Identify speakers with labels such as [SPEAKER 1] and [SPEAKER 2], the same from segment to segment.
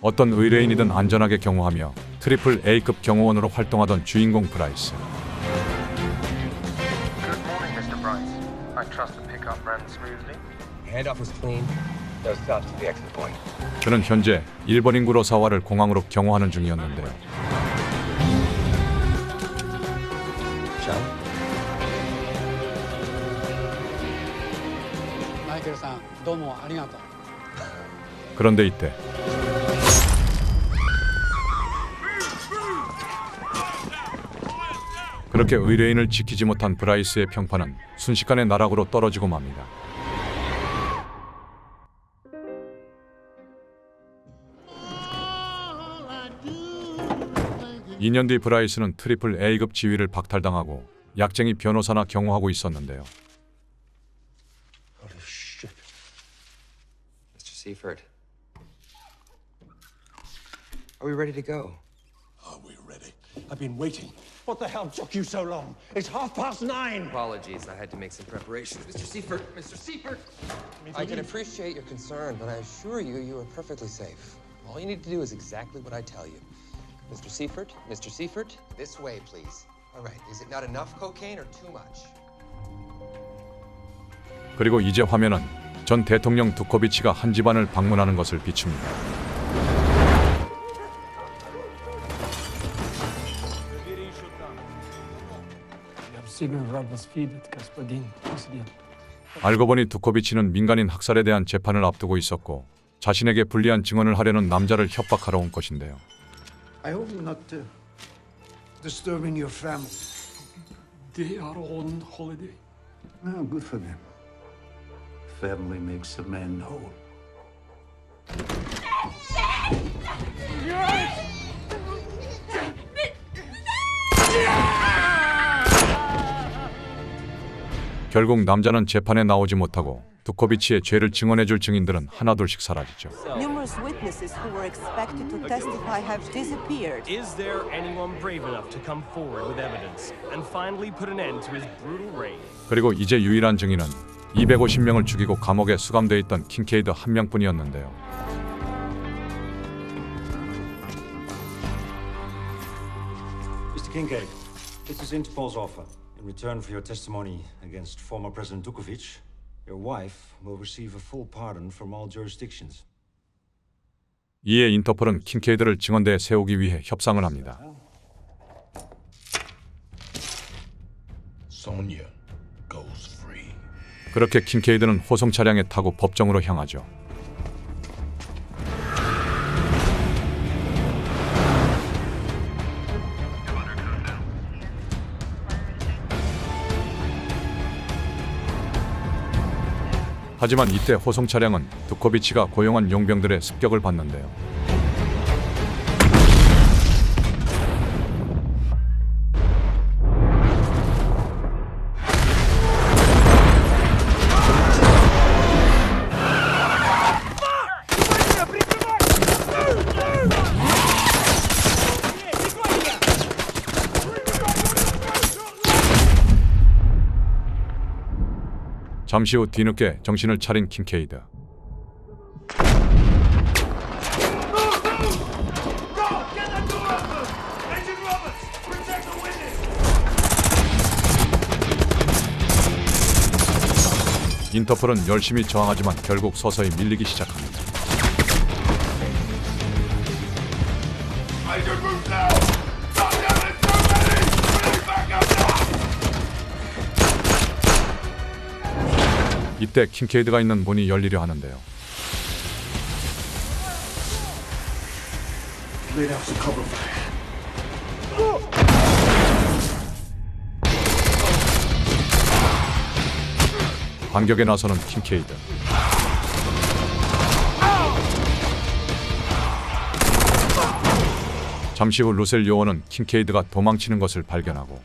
[SPEAKER 1] 어떤 의뢰인이든 안전하게 경호하며 트리플 A급 경호원으로 활동하던 주인공 브라이스.
[SPEAKER 2] Good morning, Mr. Bryce. I trust the pickup ran smoothly.
[SPEAKER 3] Handoff was clean. No stops to the exit point.
[SPEAKER 1] 그는 현재 일본인 구로사와를 공항으로 경호하는 중이었는데요.
[SPEAKER 3] Sean?
[SPEAKER 4] マイケルさん、どうもありがとう。
[SPEAKER 1] 그런데 이때 그렇게 의뢰인을 지키지 못한 브라이스의 평판은 순식간에 나락으로 떨어지고 맙니다. (2 년) 뒤 브라이스는 트리플 A급 지위를 박탈당하고 약쟁이 변호사나 경호하고 있었는데요.
[SPEAKER 3] Holy shit. Mr. Seifert. Are we ready to go?
[SPEAKER 5] Are we ready? I've been waiting. What the hell took you so long? It's 9:30.
[SPEAKER 3] Apologies, I had to make some preparations. Mr. Seifert! Mr. Seifert! I can appreciate your concern, but I assure you, you are perfectly safe. All you need to do is exactly what I tell you. Mr. Seifert, this way, please. All right, is it not enough cocaine or too much?
[SPEAKER 1] 그리고 이제 화면은 전 대통령 두코비치가 한 집안을 방문하는 것을 비춥니다. 알고 보니 두코비치는 민간인 학살에 대한 재판을 앞두고 있었고 자신에게 불리한 증언을 하려는 남자를 협박하러 온 것인데요.
[SPEAKER 6] I hope you're not disturbing your family.
[SPEAKER 7] They are on holiday.
[SPEAKER 6] Oh, good for them. Family makes a man whole.
[SPEAKER 1] 결국 남자는 재판에 나오지 못하고 두코비치의 죄를 증언해줄 증인들은 하나둘씩 사라지죠.
[SPEAKER 8] Numerous witnesses who were expected to testify have disappeared.
[SPEAKER 9] Is there anyone brave enough to come forward with evidence and finally put an end to his brutal reign?
[SPEAKER 1] 그리고 이제 유일한 증인은 250명을 죽이고 감옥에 수감돼 있던 킹케이드 한 명뿐이었는데요.
[SPEAKER 10] Mr. Kincaid, this is Interpol's offer. In return for your testimony against former President Dukovic, your wife will receive a full pardon from all jurisdictions.
[SPEAKER 1] 이에 인터폴은 킹케이드를 증언대에 세우기 위해 협상을 합니다.
[SPEAKER 5] Sonia goes free.
[SPEAKER 1] 그렇게 킹케이드는 호송 차량에 타고 법정으로 향하죠. 하지만 이때 호송 차량은 두코비치가 고용한 용병들의 습격을 받는데요. 잠시 후 뒤늦게 정신을 차린 킹케이드. 인터폴은 열심히 저항하지만 결국 서서히 밀리기 시작합니다. 이때 킹케이드가 있는 문이 열리려 하는데요.
[SPEAKER 6] Laid out some cover fire.
[SPEAKER 1] 반격에 나서는 킹케이드. 잠시 후 루셀 요원은 킹케이드가 도망치는 것을 발견하고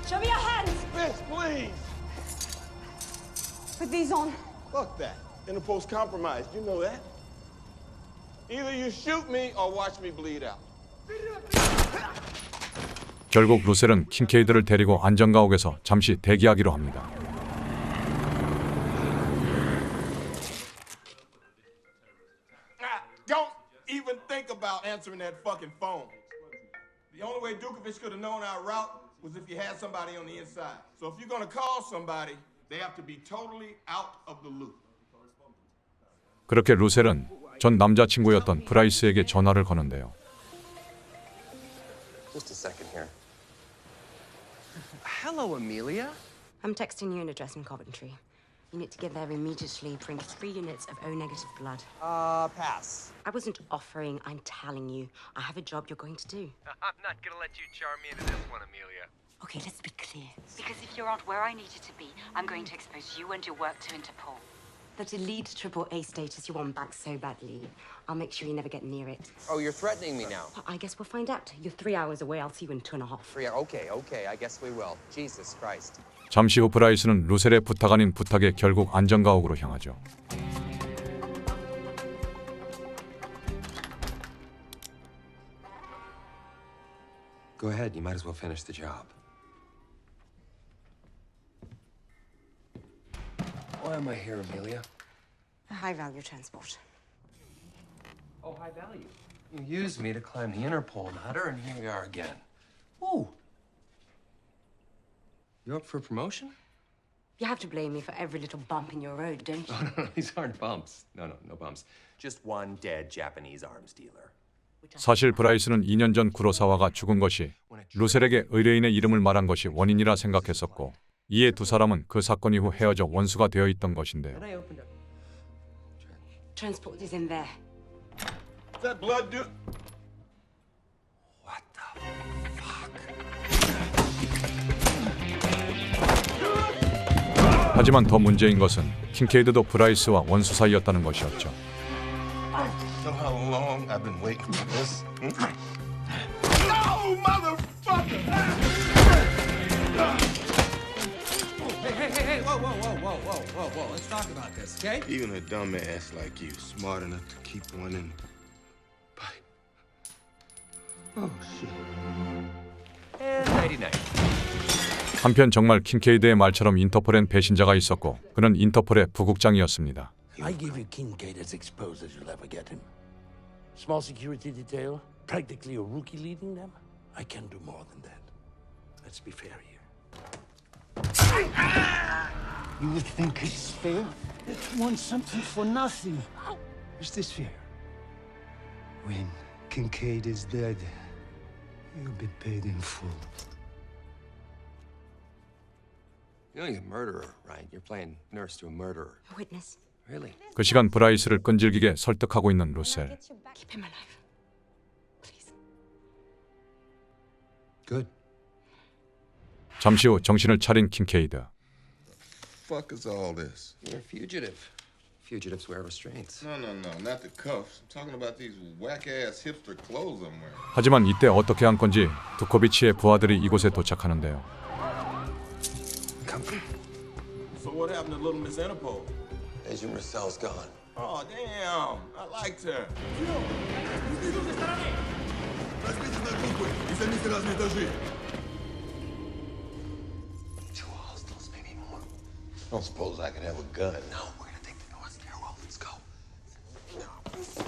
[SPEAKER 8] Show me your hands!
[SPEAKER 5] Miss, please.
[SPEAKER 8] Put these on.
[SPEAKER 5] Fuck that. Interpol's compromised. You know that. Either you shoot me or watch me bleed out.
[SPEAKER 1] 결국 루셀은 킹케이드를 데리고 안전가옥에서 잠시 대기하기로 합니다.
[SPEAKER 5] answering that fucking phone. The only way Dukovich could have known our route was if you had somebody on the inside. So if you're gonna call somebody, they have to be totally out of the loop.
[SPEAKER 1] 그렇게 루셀은 전 남자친구였던 브라이스에게 전화를 거는데요.
[SPEAKER 3] Just a second here. Hello, Amelia.
[SPEAKER 11] I'm texting you an address in Coventry. You need to get there immediately. Bring 3 units of O-negative blood.
[SPEAKER 3] Pass.
[SPEAKER 11] I wasn't offering, I'm telling you. I have a job you're going to do.
[SPEAKER 2] I'm not gonna let you charm me into this one, Amelia.
[SPEAKER 11] Okay, let's be clear. Because if you aren't where I need you to be, I'm going to expose you and your work to Interpol. That elite AAA status you want back so badly. I'll make sure you never get near it.
[SPEAKER 3] Oh, you're threatening me now.
[SPEAKER 11] I guess we'll find out. You're 3 hours away. I'll see you in 2.5.
[SPEAKER 3] Okay, I guess we will. Jesus Christ.
[SPEAKER 1] 잠시 후 브라이스는 루셀의 부탁 아닌 부탁에 결국 안전가옥으로 향하죠.
[SPEAKER 3] Go ahead, you might as well finish the job. Why am I here, Amelia?
[SPEAKER 11] A high-value transport.
[SPEAKER 3] Oh, high value. You used me to climb the Interpol ladder, and here we are again. Ooh. You up for promotion?
[SPEAKER 11] You have to blame me for every little bump in your road, don't you?
[SPEAKER 3] No, these aren't bumps. No bumps. Just one dead Japanese arms dealer.
[SPEAKER 1] 사실 브라이스는 2년 전 구로사와가 죽은 것이 루셀에게 의뢰인의 이름을 말한 것이 원인이라 생각했었고, 이에 두 사람은 그 사건 이후 헤어져 원수가 되어 있던 것인데요.
[SPEAKER 11] Transport is in there.
[SPEAKER 5] Is that blood due?
[SPEAKER 3] What the fuck?
[SPEAKER 1] 하지만 더 문제인 것은 킹케이드도 브라이스와 원수 사이였다는 것이었죠.
[SPEAKER 5] Know how long I've been waiting for this? No, motherfucker!
[SPEAKER 4] Hey, whoa. Let's talk about this, okay?
[SPEAKER 5] Even a dumbass like you, smart enough to keep one in pipe. Oh, shit.
[SPEAKER 3] And 99.
[SPEAKER 1] 한편 정말 킹케이드의 말처럼 인터폴엔 배신자가 있었고 그는 인터폴의 부국장이었습니다.
[SPEAKER 12] I give you Kincaid as exposed as you'll ever get him. Small security detail, practically a rookie leading them. I can do more than that. Let's be fair here. You think it's fair? It wants something for nothing. Is this fair? When Kincaid is dead, you'll be paid in full.
[SPEAKER 3] You know he's a murderer, right? You're playing nurse to a murderer.
[SPEAKER 11] A witness.
[SPEAKER 3] Really?
[SPEAKER 1] 그 시간 브라이스를 끈질기게 설득하고 있는 루셀.
[SPEAKER 11] Keep him alive. Please.
[SPEAKER 3] Good.
[SPEAKER 1] 잠시 후 정신을 차린 킹케이드.
[SPEAKER 5] Fuck is all this?
[SPEAKER 3] You're a fugitive. Fugitives wear restraints.
[SPEAKER 5] No, not the cuffs. I'm talking about these whack-ass hipster clothes I'm wearing.
[SPEAKER 1] 하지만 이때 어떻게 한 건지 두코비치의 부하들이 이곳에 도착하는데요.
[SPEAKER 5] So what happened to little Miss Interpol?
[SPEAKER 3] Agent Russell's gone.
[SPEAKER 5] Oh, damn. I liked her.
[SPEAKER 3] Two hostiles, maybe more. I don't suppose I can have a gun. No, we're gonna take the north stairwell. Let's go. No.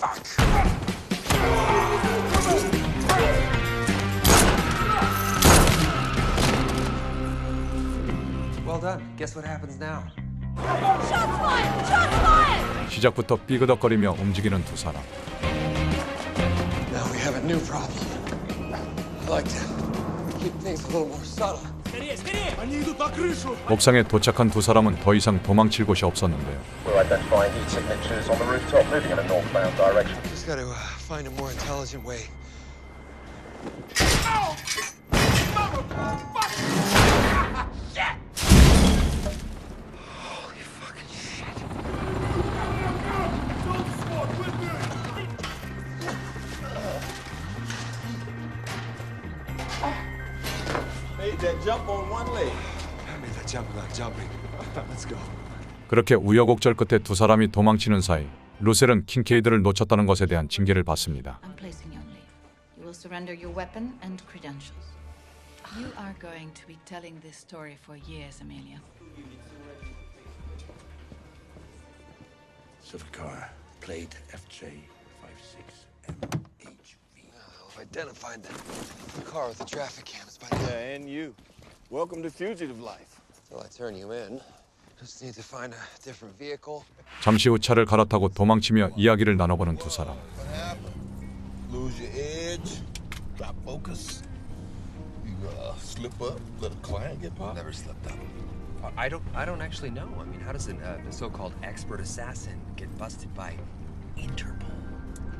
[SPEAKER 3] Fuck. Well done. Guess what happens now?
[SPEAKER 8] Shots fired! Shots fired!
[SPEAKER 1] 시작부터 삐그덕거리며 움직이는 두 사람.
[SPEAKER 3] Now we have a new problem. I like to keep things a little more subtle.
[SPEAKER 1] 옥상에 도착한 두 사람은 더 이상 도망칠 곳이 없었는데요.
[SPEAKER 2] We're identifying heat signatures on the rooftop, moving in a northbound direction.
[SPEAKER 3] Just gotta find a more intelligent way. Holy fucking shit.
[SPEAKER 5] Made that jump on one leg.
[SPEAKER 3] I made that jump without jumping. Let's go.
[SPEAKER 1] 그렇게 우여곡절 끝에 두 사람이 도망치는 사이 루셀은 킹케이드를 놓쳤다는 것에 대한 징계를 받습니다.
[SPEAKER 13] I'm placing you on leave. You will surrender your weapon and credentials. You are going to be telling this story for years, Amelia.
[SPEAKER 12] Civic car, plate FJ56MHV.
[SPEAKER 3] identified the car with the traffic cams by now.
[SPEAKER 5] Yeah, and you. Welcome to fugitive life.
[SPEAKER 3] Till I turn you in. Just need to find a different vehicle.
[SPEAKER 1] 잠시 후 차를 갈아타고 도망치며 이야기를 나눠보는 두 사람.
[SPEAKER 5] What happened? Lose your edge? Drop focus? You slip up? Let a client get popped?
[SPEAKER 3] Never slipped up. I don't actually know. I mean, how does a so-called expert assassin get busted by Interpol?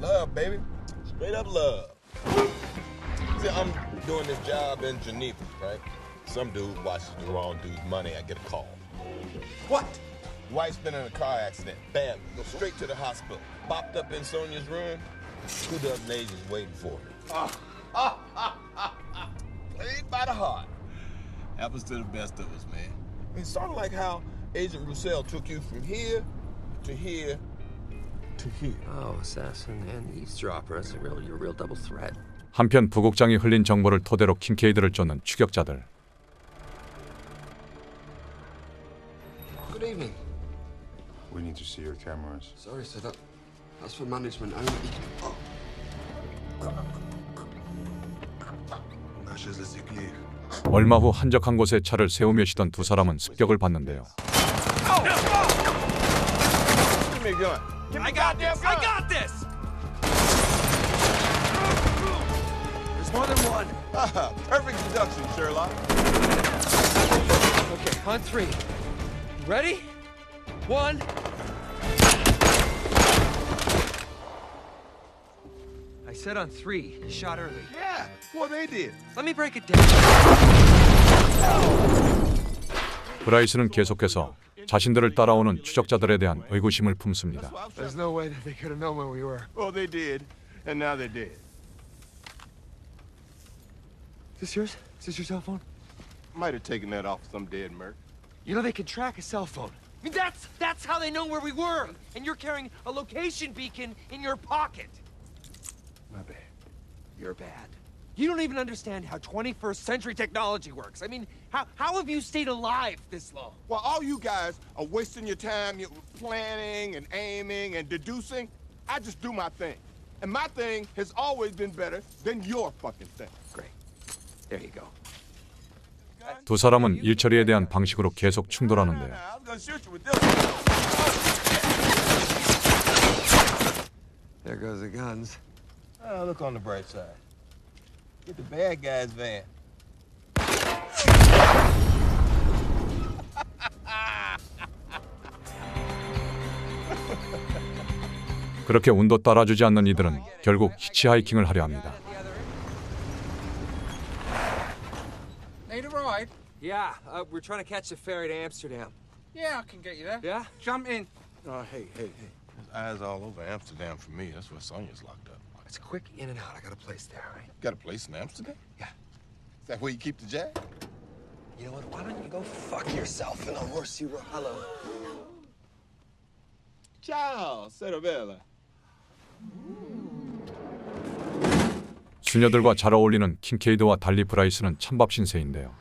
[SPEAKER 5] Love, baby. Straight up love. See, I'm doing this job in Geneva, right? Some dude watches the wrong dude's money. I get a call. What? Wife's been in a car accident. Bam. Go straight to the hospital. Bopped up in Sonia's room. 2 dozen agents waiting for her. Played by the heart. Happens to the best of us, man. I mean, sort of like how Agent Roussel took you from here to here to here.
[SPEAKER 3] Oh, assassin and eavesdropper. That's your real double threat.
[SPEAKER 1] 한편 부국장이 흘린 정보를 토대로 킹케이드를 쫓는 추격자들.
[SPEAKER 3] Good evening.
[SPEAKER 14] We need to see your cameras.
[SPEAKER 3] Sorry, sir. That's for management only.
[SPEAKER 1] 얼마 후 한적한 곳에 차를 세우며 쉬던 두 사람은 습격을 받는데요.
[SPEAKER 5] Give me a gun.
[SPEAKER 4] I got this! I got this! There's more than one.
[SPEAKER 5] Perfect deduction, Sherlock.
[SPEAKER 3] Okay, on 3. Ready? 1. I said on 3. You shot early.
[SPEAKER 5] Yeah, well, they did.
[SPEAKER 3] Let me break it down.
[SPEAKER 1] 브라이스는 계속해서 자신들을 따라오는 추적자들에 대한 의구심을 품습니다.
[SPEAKER 5] There's no way that they could have known where we were. Well, they did, and now they're dead.
[SPEAKER 3] Is this yours? Is this your cell phone?
[SPEAKER 5] Might have taken that off some dead merc.
[SPEAKER 3] You know they can track a cell phone.
[SPEAKER 4] I mean, that's how they know where we were. And you're carrying a location beacon in your pocket.
[SPEAKER 5] My bad.
[SPEAKER 4] You're bad. You don't even understand how 21st century technology works. I mean, how have you stayed alive this long?
[SPEAKER 5] While all you guys are wasting your time planning and aiming and deducing, I just do my thing. And my thing has always been better than your fucking thing.
[SPEAKER 3] Great. There you go.
[SPEAKER 1] 두 사람은 일 처리에 대한 방식으로 계속 충돌하는데요.
[SPEAKER 5] I was gonna shoot you with this one.
[SPEAKER 3] There goes the guns.
[SPEAKER 5] Oh, look on the bright side. Get the bad guy's van.
[SPEAKER 1] 그렇게 운도 따라주지 않는 이들은 결국 히치하이킹을 하려 합니다.
[SPEAKER 4] Need a ride?
[SPEAKER 3] Yeah, we're trying to catch a ferry to Amsterdam.
[SPEAKER 4] Yeah, I can get you there.
[SPEAKER 3] Yeah?
[SPEAKER 4] Jump in.
[SPEAKER 5] Hey. There's eyes all over Amsterdam for me. That's where Sonia's locked up.
[SPEAKER 3] It's quick in and out. I got a place there, right?
[SPEAKER 5] Got a place in Amsterdam?
[SPEAKER 3] Yeah.
[SPEAKER 5] Is that where you keep the jag?
[SPEAKER 3] You know what? Why don't you go fuck yourself and I'll horse you around. Hello.
[SPEAKER 5] Ciao, Cerebella.
[SPEAKER 1] 수녀들과 잘 어울리는 킹케이드와 달리 브라이스는 찬밥 신세인데요.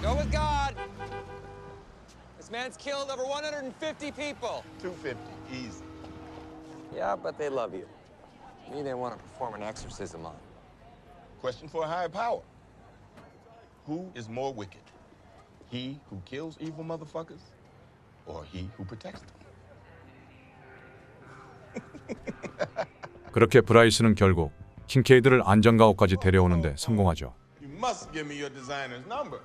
[SPEAKER 3] Go with God. This man's killed over 150 people.
[SPEAKER 5] 250, easy.
[SPEAKER 3] Yeah, but they love you. Me, they want to perform an exorcism on.
[SPEAKER 5] Question for a higher power. Who is more wicked? He who kills evil motherfuckers, or he who protects them?
[SPEAKER 1] 그렇게 브라이스는 결국 킹케이드를 안전가옥까지 데려오는데 성공하죠.
[SPEAKER 5] You must give me your designer's number.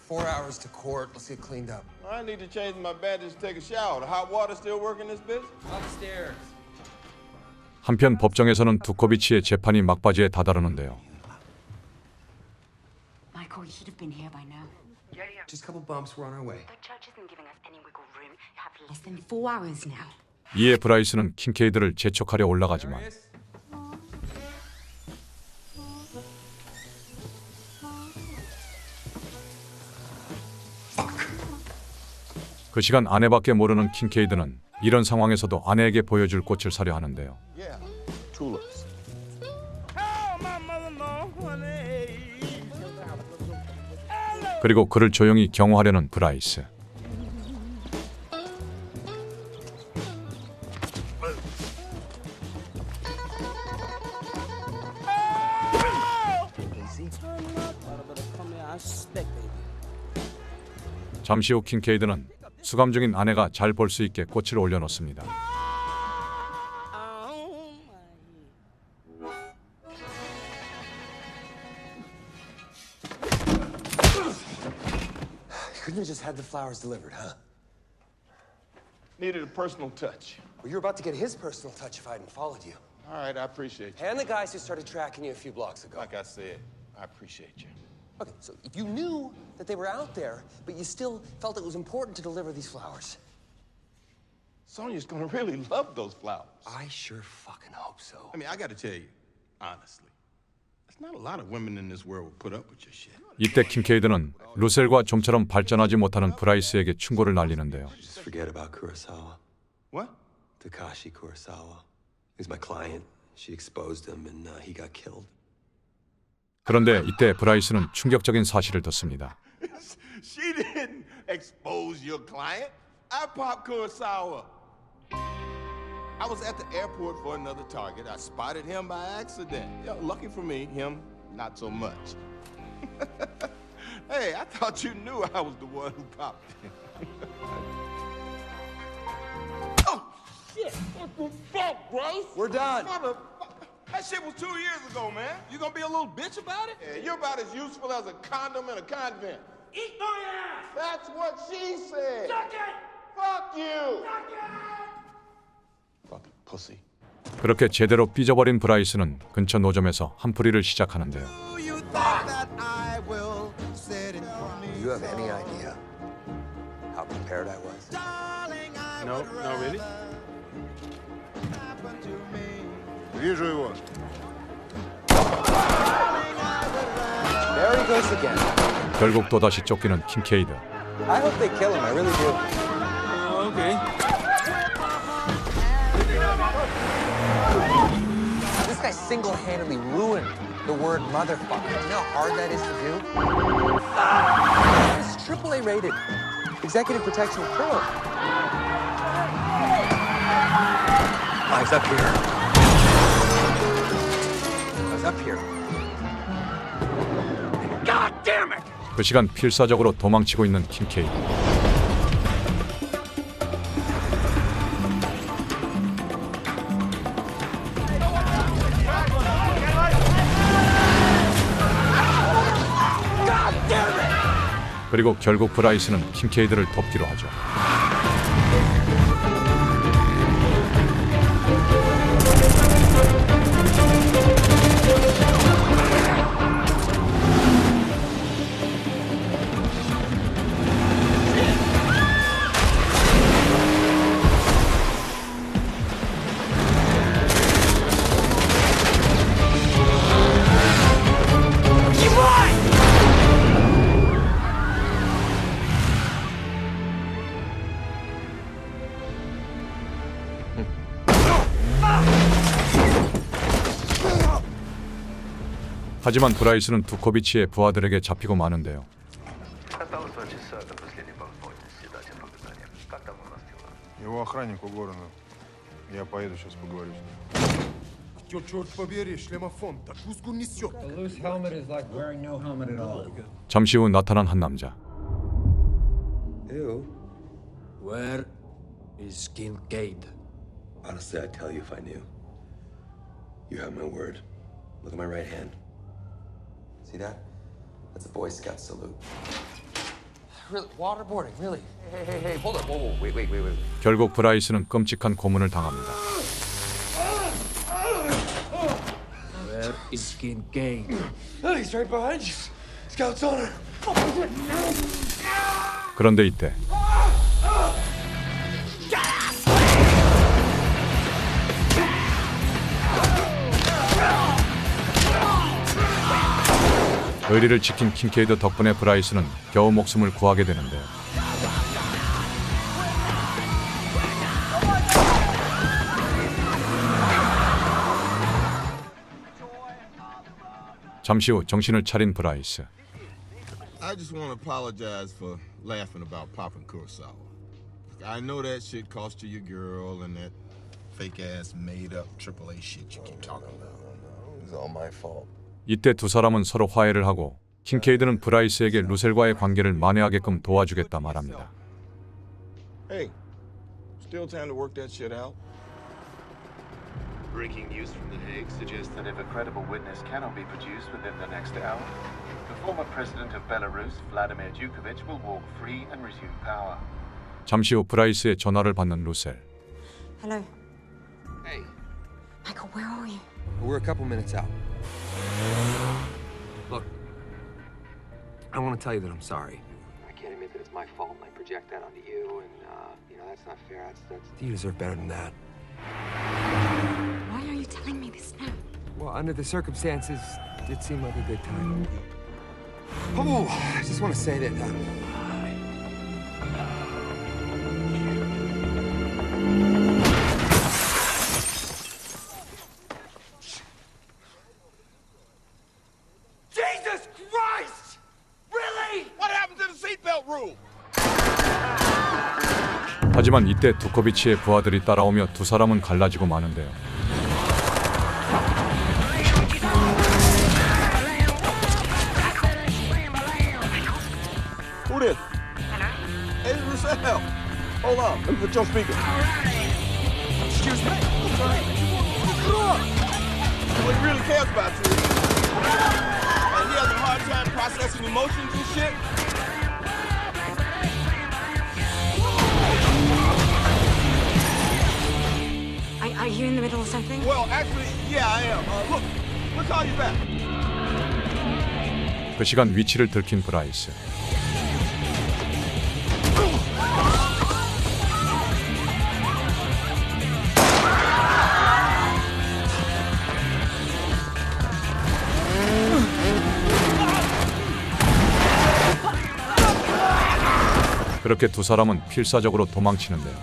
[SPEAKER 3] 4 hours to court. Let's get cleaned up.
[SPEAKER 5] I need to change my badges to take a shower. The hot water still working this bitch?
[SPEAKER 4] Upstairs.
[SPEAKER 1] 한편 법정에서는 두코비치의 재판이 막바지에 다다르는데요.
[SPEAKER 11] Michael, you should have been here by now.
[SPEAKER 3] Just a couple bumps. We're on our way.
[SPEAKER 11] The judge isn't giving us any wiggle room. You have less than 4 hours now.
[SPEAKER 1] 이에 브라이스는 킹케이드를 재촉하려 올라가지만 그 시간 아내밖에 모르는 킹케이드는 이런 상황에서도 아내에게 보여줄 꽃을 사려 하는데요.
[SPEAKER 5] Yeah, tulips.
[SPEAKER 1] 그리고 그를 조용히 경호하려는 브라이스. 잠시 후 킹케이드는 수감 중인 아내가 잘 볼 수 있게 꽃을 올려놓습니다.
[SPEAKER 3] Couldn't have just had the flowers delivered, huh?
[SPEAKER 5] Needed a personal touch.
[SPEAKER 3] Well, you're about to get his personal touch if I hadn't followed you.
[SPEAKER 5] All right, I appreciate you.
[SPEAKER 3] And the guys who started tracking you a few blocks ago.
[SPEAKER 5] Like I said, I appreciate you.
[SPEAKER 3] Okay, so if you knew that they were out there, but you still felt it was important to deliver these flowers.
[SPEAKER 5] Sonya's gonna really love those flowers.
[SPEAKER 3] I sure fucking hope so.
[SPEAKER 5] I mean, I gotta tell you, honestly, there's not a lot of women in this world who put up with your shit.
[SPEAKER 1] 이때 킹케이드는 루셀과 좀처럼 발전하지 못하는 브라이스에게 충고를 날리는데요.
[SPEAKER 3] Just forget about Kurosawa.
[SPEAKER 5] What?
[SPEAKER 3] Takashi Kurosawa. He's my client. She exposed him and he got killed.
[SPEAKER 1] 그런데 이때 브라이스는 충격적인 사실을 듣습니다.
[SPEAKER 5] She didn't expose your client. I popped Kurosawa. I was at the airport for another target. I spotted him by accident. Yeah, lucky for me, him, not so much. Hey, I thought you knew I was the one who popped him. Oh, shit. What the fuck, Bryce?
[SPEAKER 3] We're done.
[SPEAKER 5] That shit was 2 years ago, man. You gonna be a little bitch about it? Yeah, you're about as useful as a condom in a convent.
[SPEAKER 15] Eat my ass!
[SPEAKER 5] That's what she said.
[SPEAKER 15] Suck it!
[SPEAKER 5] Fuck you!
[SPEAKER 15] Suck it!
[SPEAKER 5] Fucking pussy.
[SPEAKER 1] 그렇게 제대로 삐져버린 브라이스는 근처 노점에서 한풀이를 시작하는데요.
[SPEAKER 3] Do you have any idea how prepared I was?
[SPEAKER 5] No, no, really?
[SPEAKER 14] Вижу его.
[SPEAKER 3] There he goes again.
[SPEAKER 1] 결국 또다시 쫓기는 킹케이드.
[SPEAKER 3] I hope they kill him. I really do.
[SPEAKER 15] Okay.
[SPEAKER 3] This guy single-handedly ruined the word motherfucker. You know how hard that is to do? It's AAA rated. Executive protection pro. Eyes up here. Eyes up here.
[SPEAKER 15] God damn it!
[SPEAKER 1] 그 시간 필사적으로 도망치고 있는 킹케이드. 그리고 결국 브라이스는 킹케이드를 돕기로 하죠. 하지만 브라이스는 두코비치의 부하들에게 잡히고 마는데요.
[SPEAKER 14] Его охранник у Горана. Я поеду сейчас поговорю с ним.
[SPEAKER 16] Черт побери, шлемофон, так узкую несет.
[SPEAKER 17] A loose helmet is like wearing no helmet at all.
[SPEAKER 1] 잠시 후 나타난 한 남자.
[SPEAKER 3] Ew.
[SPEAKER 17] Where is Kincaid?
[SPEAKER 3] Honestly, I'd tell you if I knew. You have my word. Look at my right hand. See that? That's a Boy Scout salute. Really? Waterboarding, really? Hey, hold up. Whoa, wait.
[SPEAKER 1] 결국 브라이스는 끔찍한 고문을 당합니다.
[SPEAKER 17] Where is Kincaid?
[SPEAKER 16] He's right behind you. Scout's on her.
[SPEAKER 1] 그런데 이때 의리를 지킨 킹케이드 덕분에 브라이스는 겨우 목숨을 구하게 되는데요. 잠시 후 정신을 차린 브라이스.
[SPEAKER 5] I just want to apologize for laughing about popping Kurosawa. I know that shit cost you your girl and that fake-ass made-up AAA shit you keep talking about.
[SPEAKER 18] It was all my fault.
[SPEAKER 1] 이때 두 사람은 서로 화해를 하고 킹케이드는 브라이스에게 루셀과의 관계를 만회하게끔 도와주겠다 말합니다.
[SPEAKER 5] Hey, still time to work that shit out?
[SPEAKER 19] Breaking news from The Hague suggests that if a credible witness cannot be produced within the next hour, the former president of Belarus, Vladimir Dukovich, will walk free and resume power.
[SPEAKER 1] 잠시 후 브라이스의 전화를 받는 루셀.
[SPEAKER 8] Hello.
[SPEAKER 3] Hey.
[SPEAKER 8] Michael, where are you?
[SPEAKER 3] We're a couple minutes out. Look, I want to tell you that I'm sorry.
[SPEAKER 20] I can't admit that it's my fault and I project that onto you, and, that's not fair. That's...
[SPEAKER 3] You deserve better than that.
[SPEAKER 8] Why are you telling me this now?
[SPEAKER 3] Well, under the circumstances, it seemed like a good time. Oh, I just want to say that,
[SPEAKER 15] Jesus Christ! Really?
[SPEAKER 5] What happened to the seatbelt rule?
[SPEAKER 1] 하지만 이때 두코비치의 부하들이 따라오며 두 사람은 갈라지고 마는데요.
[SPEAKER 5] Who this? Hey, Russell. Hold on, let me put your speaker.
[SPEAKER 15] Excuse me?
[SPEAKER 5] What he really cares about you. And he has a hard time processing emotions and shit.
[SPEAKER 8] Are you in the middle of something?
[SPEAKER 5] Well, actually, yeah, I am. Look, we'll call you back.
[SPEAKER 1] 그 시간 위치를 들킨 브라이스. 그렇게 두 사람은 필사적으로 도망치는데요.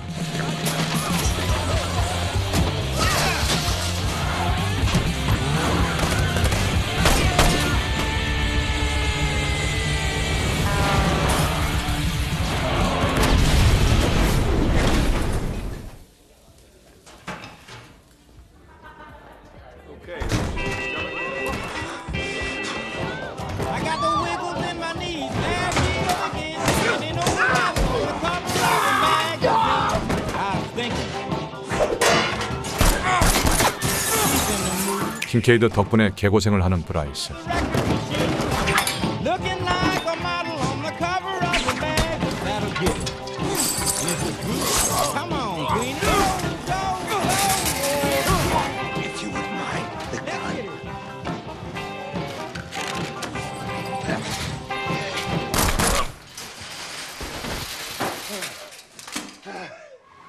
[SPEAKER 15] I got the wiggles in my knees. Last year again, spinning over my phone, a couple of magazines. I was thinking.
[SPEAKER 1] 킹케이드 덕분에 개고생을 하는 브라이스.
[SPEAKER 15] Looking like a model on the cover of the mag. That'll get it. Mrs. Booth, come on, Queenie. Go, go, go.
[SPEAKER 18] If you would mind the gun.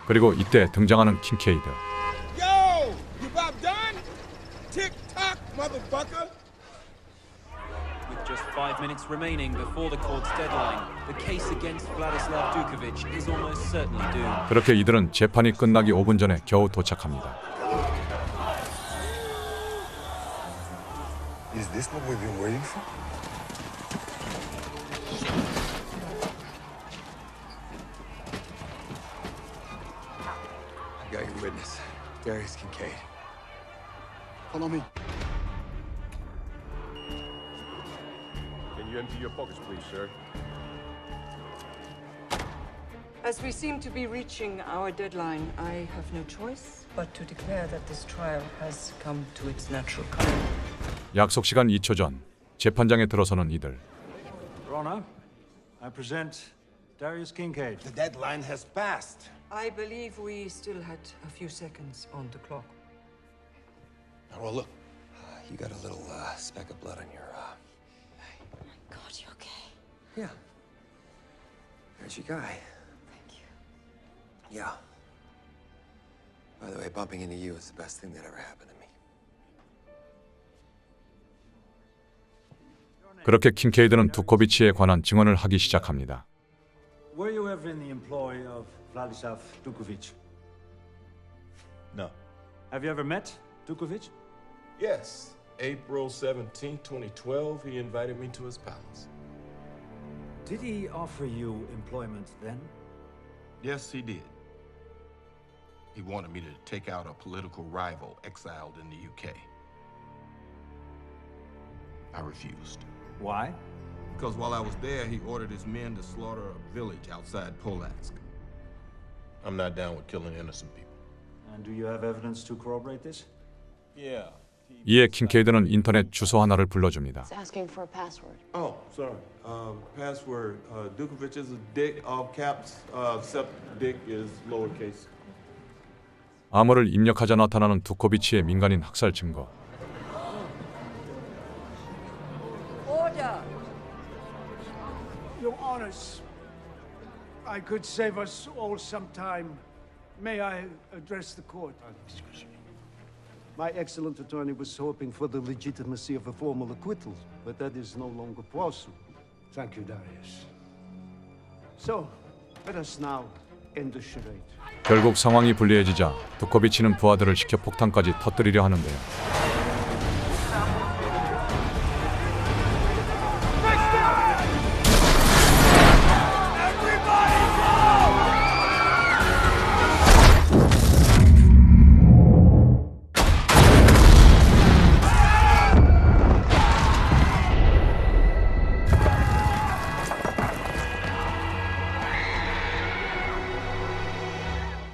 [SPEAKER 1] 그리고 이때 등장하는 킹케이드.
[SPEAKER 5] Yo, you about done? Tick tock, motherfucker.
[SPEAKER 21] With just 5 minutes remaining before the court's deadline, the case against Vladislav Dukovich is almost certainly doomed.
[SPEAKER 1] 그렇게 이들은 재판이 끝나기 5분 전에 겨우 도착합니다.
[SPEAKER 18] Is this what we've been waiting for?
[SPEAKER 3] I got your witness, Darius Kincaid.
[SPEAKER 16] Follow me.
[SPEAKER 14] Can you empty your pockets, please, sir?
[SPEAKER 22] As we seem to be reaching our deadline, I have no choice but to declare that this trial has come to its natural conclusion.
[SPEAKER 1] 약속 시간 2초 전 재판장에 들어서는 이들.
[SPEAKER 10] Your Honor, I present Darius Kincaid.
[SPEAKER 12] The deadline has passed.
[SPEAKER 22] I believe we still had a few seconds on the clock.
[SPEAKER 3] Well, look, you got a little speck of blood on your.
[SPEAKER 8] God, you okay?
[SPEAKER 3] Yeah. There's your guy.
[SPEAKER 8] Thank you.
[SPEAKER 3] Yeah. By the way, bumping into you is the best thing that ever happened to me.
[SPEAKER 1] 그렇게 킹케이드는 두코비치에 관한 증언을 하기 시작합니다.
[SPEAKER 10] Were you ever in the employ of Vladislav Dukovich?
[SPEAKER 5] No.
[SPEAKER 10] Have you ever met Dukovich?
[SPEAKER 5] Yes. April 17, 2012, he invited me to his palace.
[SPEAKER 10] Did he offer you employment then?
[SPEAKER 5] Yes, he did. He wanted me to take out a political rival exiled in the UK. I refused.
[SPEAKER 10] Why?
[SPEAKER 5] Because while I was there, he ordered his men to slaughter a village outside Polotsk. I'm not down with killing innocent people.
[SPEAKER 10] And do you have evidence to corroborate this?
[SPEAKER 5] Yeah.
[SPEAKER 1] 이에 킹케이드는 인터넷 주소 하나를 불러줍니다.
[SPEAKER 7] It's asking for a password.
[SPEAKER 5] Oh, sorry. Password. Dukovich is a dick, all caps, except dick is lowercase.
[SPEAKER 1] 암호를 입력하자 나타나는 두코비치의 민간인 학살 증거.
[SPEAKER 12] Order! Your Honors, I could save us all some time. May I address the court? Excuse me. My excellent attorney was hoping for the legitimacy of a formal acquittal, but that is no longer possible. Thank you, Darius. So, let us now end the charade.
[SPEAKER 1] 결국 상황이 불리해지자 두코비치는 부하들을 시켜 폭탄까지 터뜨리려 하는데요.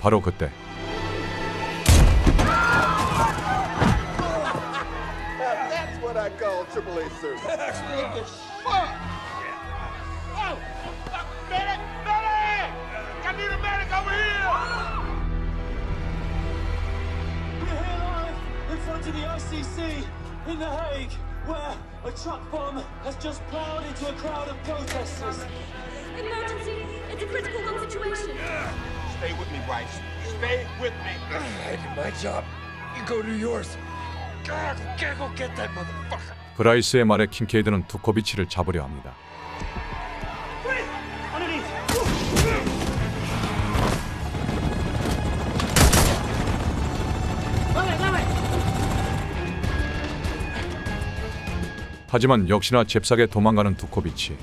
[SPEAKER 1] 바로 그때
[SPEAKER 18] That's what I call AAA service.
[SPEAKER 15] Oh! Medic! Medic! I need a medic over here!
[SPEAKER 9] We're here live in front of the ICC in The Hague, where a truck bomb has just plowed into a crowd of protesters.
[SPEAKER 23] Emergency! It's a critical one situation.
[SPEAKER 5] Stay with me, Bryce. Stay with me.
[SPEAKER 18] I did my job. You go do yours. God, go get that motherfucker.
[SPEAKER 1] 브라이스의 말에 킹케이드는 두코비치를 잡으려 합니다. 하지만 역시나 잽싸게 도망가는 두코비치.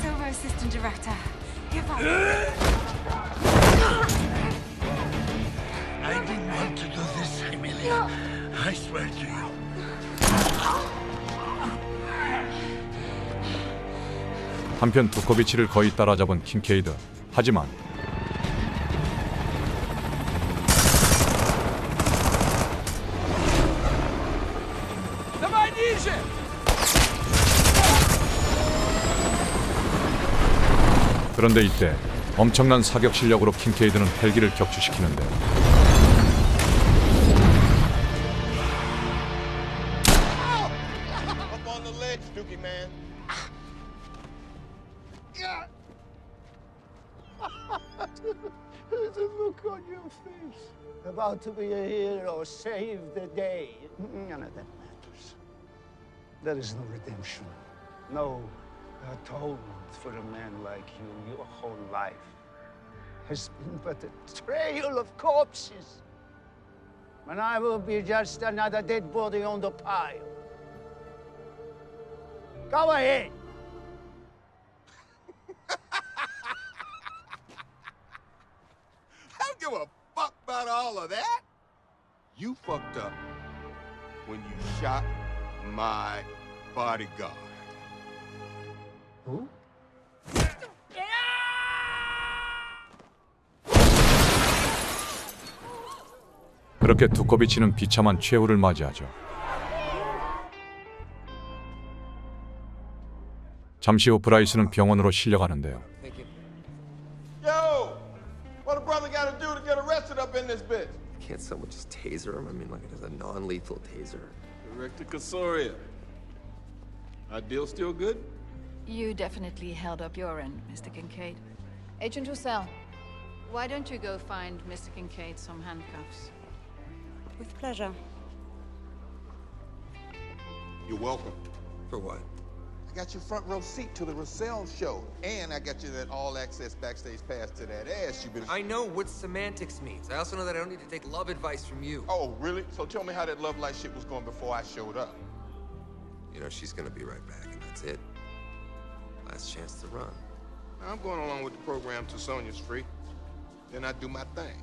[SPEAKER 11] Silver Assistant Director, give up.
[SPEAKER 18] I didn't want to do this, Emilia. I swear to you.
[SPEAKER 1] 한편 두코비치를 거의 따라잡은 킹케이드. 하지만 그런데 이때 엄청난 사격 실력으로 킹케이드는 헬기를 격추시키는데요.
[SPEAKER 5] Up on the ledge, Dookie man.
[SPEAKER 12] The look on your face. About to be a hero, save the day. None of that matters. There is no redemption. No atonement for a man like you. Your whole life has been but a trail of corpses. And I will be just another dead body on the pile. Go ahead.
[SPEAKER 5] I don't give a fuck about all of that. You fucked up when you shot my bodyguard.
[SPEAKER 12] Who?
[SPEAKER 1] 그렇게 두코비치는 비참한 최후를 맞이하죠. 잠시 후 브라이스는 병원으로 실려가는데요.
[SPEAKER 5] Yo! What a brother gotta do to get arrested up in this bitch?
[SPEAKER 3] Can't someone just taser him? I mean, like it is a non-lethal taser.
[SPEAKER 5] Director Kasoria. Our deal still good?
[SPEAKER 13] You definitely held up your end, Mr. Kincaid. Agent Roussel, why don't you go find Mr. Kincaid some handcuffs?
[SPEAKER 8] With pleasure.
[SPEAKER 5] You're welcome.
[SPEAKER 3] For what?
[SPEAKER 5] I got you front row seat to the Russell show, and I got you that all-access backstage pass to that ass you've been...
[SPEAKER 3] I know what semantics means. I also know that I don't need to take love advice from you.
[SPEAKER 5] Oh, really? So tell me how that love life shit was going before I showed up.
[SPEAKER 3] You know, she's gonna be right back, and that's it. Last chance to run.
[SPEAKER 5] I'm going along with the program till Sonya's free. Then I do my thing.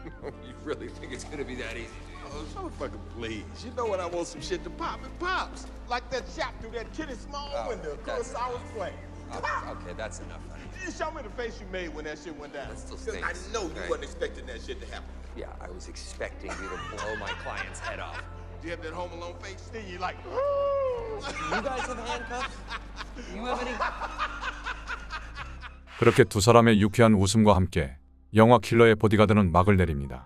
[SPEAKER 3] You really think it's gonna be that easy?
[SPEAKER 5] Oh, motherfucker, please. You know what? I want some shit to pop and pops. Like that shot through that kitty small window Kurosawa's playing.
[SPEAKER 3] Okay, that's enough, honey.
[SPEAKER 5] You show me the face you made when that shit went down.
[SPEAKER 3] That still
[SPEAKER 5] 'Cause
[SPEAKER 3] stinks.
[SPEAKER 5] I know you
[SPEAKER 3] Right.
[SPEAKER 5] wasn't expecting that shit to happen.
[SPEAKER 3] Yeah, I was expecting you to blow my client's head off.
[SPEAKER 5] Do you have that Home Alone face? Then you're like,
[SPEAKER 3] Do you guys have handcuffs? You have any?
[SPEAKER 1] 그렇게 두 사람의 유쾌한 웃음과 함께 영화 킬러의 보디가드는 막을 내립니다.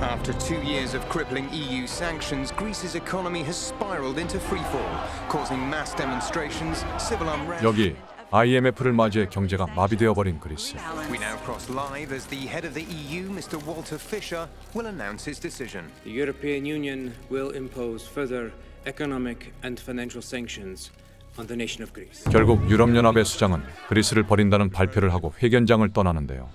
[SPEAKER 2] After 2 years of crippling EU sanctions, Greece's economy has spiraled into freefall, causing mass demonstrations, civil unrest.
[SPEAKER 1] 여기 IMF를 맞이해 경제가 마비되어 버린 그리스.
[SPEAKER 2] We now cross live as the head of the EU, Mr. Walter Fischer, will announce his decision.
[SPEAKER 17] The European Union will impose further economic and financial sanctions on the nation of Greece.
[SPEAKER 1] 결국 유럽연합의 수장은 그리스를 버린다는 발표를 하고 회견장을 떠나는데요.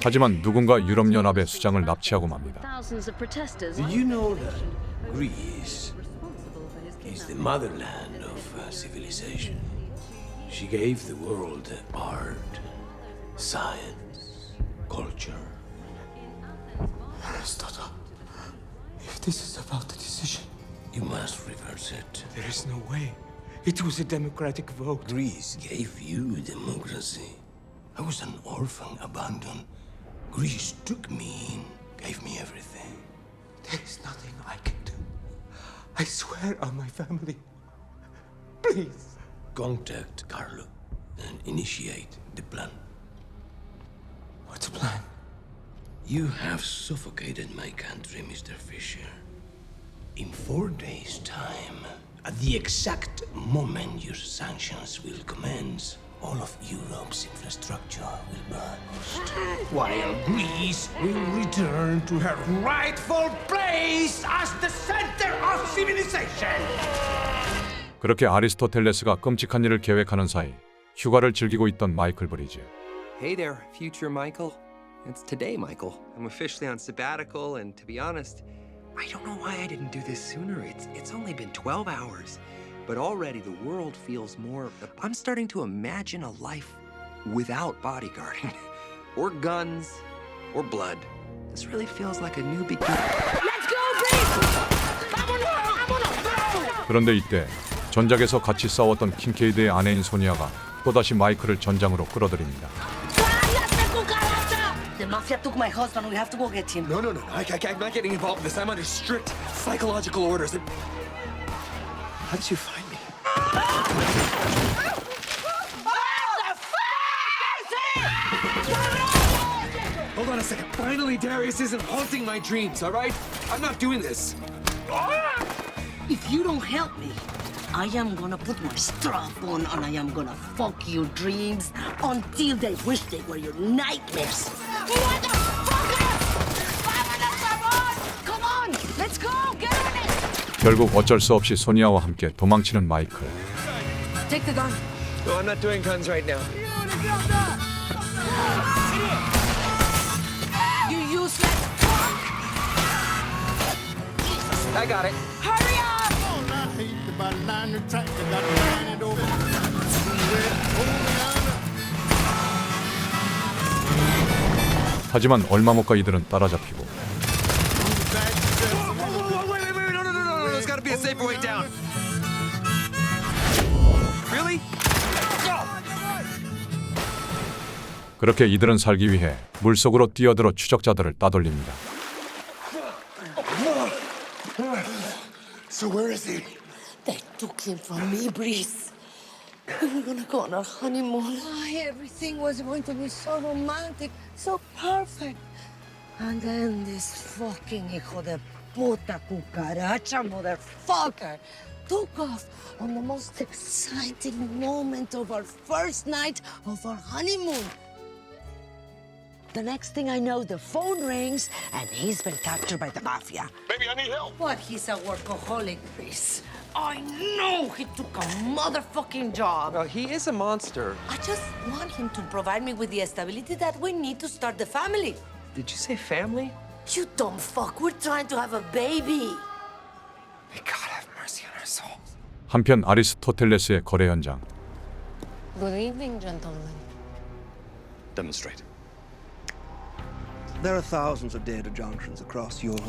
[SPEAKER 1] 하지만 누군가 유럽연합의 수장을 납치하고 맙니다.
[SPEAKER 6] Do you know that Greece is the motherland of civilization? She gave the world art, science, culture. Aristotle, if this is about the decision, you must reverse it.
[SPEAKER 4] There is no way. It was a democratic vote.
[SPEAKER 6] Greece gave you democracy. I was an orphan, abandoned. Greece took me in, gave me everything.
[SPEAKER 4] There is nothing I can do. I swear on my family. Please.
[SPEAKER 6] Contact Carlo and initiate the plan.
[SPEAKER 4] What's the plan?
[SPEAKER 6] You have suffocated my country, Mr. Fisher. In 4 days' time, at the exact moment your sanctions will commence, all of Europe's infrastructure will burst, while Greece will return to her rightful place as the center of civilization.
[SPEAKER 1] 그렇게 아리스토텔레스가 끔찍한 일을 계획하는 사이 휴가를 즐기고 있던 마이클 브리즈.
[SPEAKER 3] Hey there, future Michael. It's today, Michael. I'm officially on sabbatical, and to be honest, I don't know why I didn't do this sooner. It's only been 12 hours. But already the world feels more... I'm starting to imagine a life without bodyguarding. Or guns, or blood. This really feels like a new beginning.
[SPEAKER 23] Let's go, Greece! Vámonos!
[SPEAKER 1] 그런데 이때 전작에서 같이 싸웠던 킨케이드의 아내인 소니아가 또다시 마이클을 전장으로 끌어들입니다.
[SPEAKER 7] The mafia took my husband. We have to go get him.
[SPEAKER 4] No. I'm not getting involved in this. I'm under strict psychological orders. How did you find me? Hold on a second. Finally, Darius isn't haunting my dreams, all right? I'm not doing this.
[SPEAKER 7] If you don't help me, I am gonna put my strap on and I am gonna fuck your dreams until they wish they were your nightmares.
[SPEAKER 23] Come on! Let's go! Get on it!
[SPEAKER 1] 결국 어쩔 수 없이 소니아와 함께 도망치는 마이클.
[SPEAKER 7] Take the gun.
[SPEAKER 4] No, I'm not doing guns right now.
[SPEAKER 7] You useless fuck!
[SPEAKER 4] I got it.
[SPEAKER 23] Hurry up!
[SPEAKER 1] 하지만 얼마 못 가 이들은 따라잡히고
[SPEAKER 4] Wait, no. There's gotta be a safer way down. Really?
[SPEAKER 1] 그렇게 이들은 살기 위해 물속으로 뛰어들어 추적자들을 따돌립니다.
[SPEAKER 18] So where is he?
[SPEAKER 7] They took him from me, Breeze. We were gonna go on our honeymoon. Everything was going to be so romantic, so perfect. And then this fucking hijo de puta cucaracha motherfucker took off on the most exciting moment of our first night of our honeymoon. The next thing I know, the phone rings, and he's been captured by the mafia.
[SPEAKER 18] Baby, I need help.
[SPEAKER 7] What? He's a workaholic, Chris. I know he took a motherfucking job.
[SPEAKER 4] Well, he is a monster.
[SPEAKER 7] I just want him to provide me with the stability that we need to start the family.
[SPEAKER 4] Did you say family?
[SPEAKER 7] You dumb fuck. We're trying to have a baby.
[SPEAKER 4] May God have mercy on our souls.
[SPEAKER 1] 한편 아리스토텔레스의 거래 현장.
[SPEAKER 19] Good evening, gentlemen.
[SPEAKER 20] Demonstrate.
[SPEAKER 21] There are thousands of data junctions across Europe,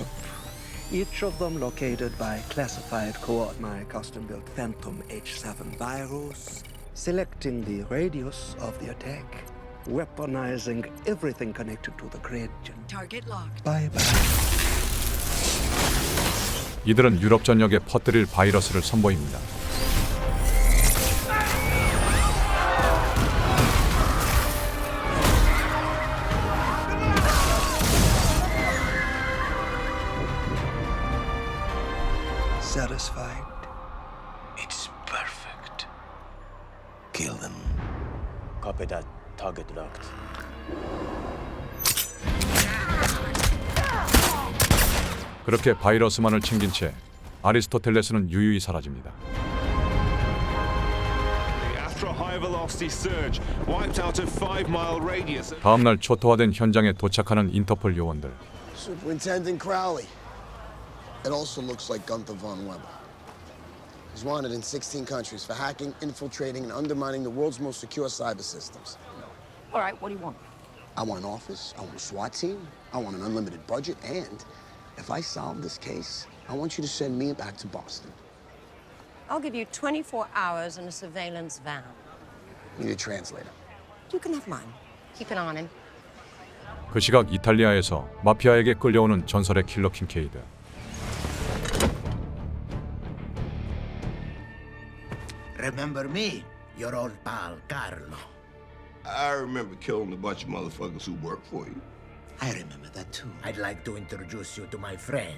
[SPEAKER 21] each of them located by classified coordinates. My custom-built Phantom H7 virus, selecting the radius of the attack, weaponizing everything connected to the grid.
[SPEAKER 7] Target locked.
[SPEAKER 21] Bye-bye.
[SPEAKER 1] 이들은 유럽 전역에 퍼뜨릴 바이러스를 선보입니다.
[SPEAKER 21] Satisfied?
[SPEAKER 6] It's perfect. Kill them.
[SPEAKER 20] Copy that. Target locked.
[SPEAKER 1] 그렇게 바이러스만을 챙긴 채 아리스토텔레스는 유유히 사라집니다.
[SPEAKER 18] After a high velocity surge, wiped out a 5-mile radius.
[SPEAKER 1] 다음 날 초토화된 현장에 도착하는 인터폴 요원들.
[SPEAKER 16] Superintendent Crowley. It also looks like Gunther von Weber. He's wanted in 16 countries for hacking, infiltrating, and undermining the world's most secure cyber systems.
[SPEAKER 23] All right, what do you want?
[SPEAKER 16] I want an office, I want a SWAT team, I want an unlimited budget, and if I solve this case, I want you to send me back to Boston.
[SPEAKER 19] I'll give you 24 hours in a surveillance van.
[SPEAKER 16] Need a translator.
[SPEAKER 19] You can have mine. Keep an eye on him.
[SPEAKER 1] 그 시각 이탈리아에서 마피아에게 끌려오는 전설의 킬러 킹케이드.
[SPEAKER 12] Remember me? Your old pal, Carlo.
[SPEAKER 6] I remember killing a bunch of motherfuckers who work for you.
[SPEAKER 12] I remember that too. I'd like to introduce you to my friend,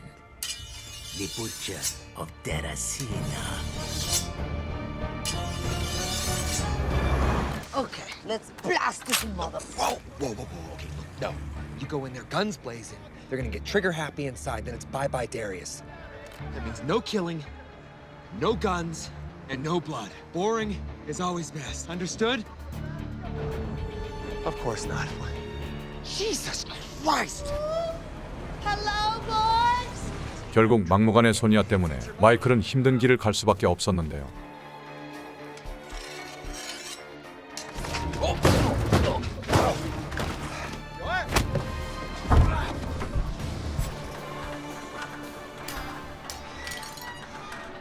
[SPEAKER 12] the Butcher of Terracina.
[SPEAKER 7] Okay, let's blast this motherfucker.
[SPEAKER 4] Whoa. Okay, look, no. You go in there guns blazing, they're gonna get trigger happy inside, then it's bye-bye Darius. That means no killing, no guns, and no blood. Boring is always best. Understood? Of course not. Jesus Christ!
[SPEAKER 7] Hello, boys!
[SPEAKER 1] 결국 막무가내 소니아 때문에 마이클은 힘든 길을 갈 수밖에 없었는데요.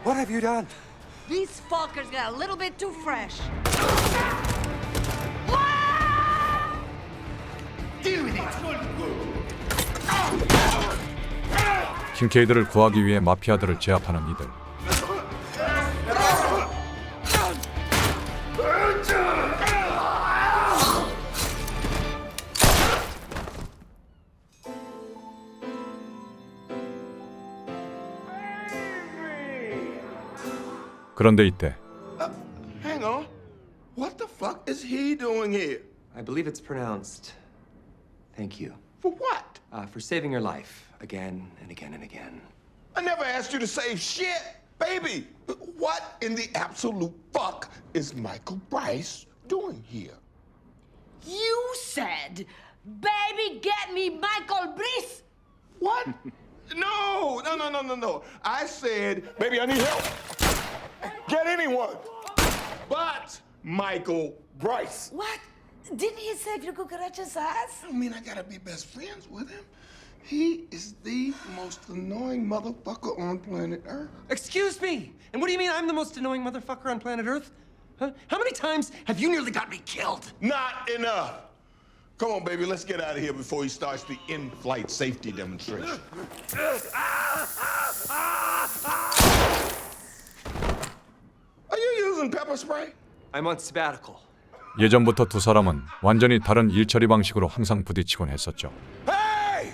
[SPEAKER 4] What have you done?
[SPEAKER 23] These fuckers got a little bit too fresh.
[SPEAKER 12] Deal with it!
[SPEAKER 1] 킹케이드를 구하기 위해 마피아들을 제압하는 이들. 그런데 이때
[SPEAKER 5] Hang on. What the fuck is he doing here?
[SPEAKER 3] I believe it's pronounced thank you.
[SPEAKER 5] For what?
[SPEAKER 3] For saving your life again and again and again.
[SPEAKER 5] I never asked you to save shit, baby. What in the absolute fuck is Michael Bryce doing here?
[SPEAKER 23] You said, baby, get me Michael Brice.
[SPEAKER 5] What? No. I said, baby, I need help. Get anyone but Michael Bryce.
[SPEAKER 7] What? Didn't he save your cucaracha's ass?
[SPEAKER 5] I mean, I gotta be best friends with him. He is the most annoying motherfucker on planet Earth.
[SPEAKER 4] Excuse me! And what do you mean I'm the most annoying motherfucker on planet Earth? Huh? How many times have you nearly got me killed?
[SPEAKER 5] Not enough. Come on, baby, let's get out of here before he starts the in-flight safety demonstration. Are you using pepper spray?
[SPEAKER 3] I'm on sabbatical.
[SPEAKER 1] 예전부터 두 사람은 완전히 다른 일처리 방식으로 항상 부딪히곤 했었죠.
[SPEAKER 4] Hey!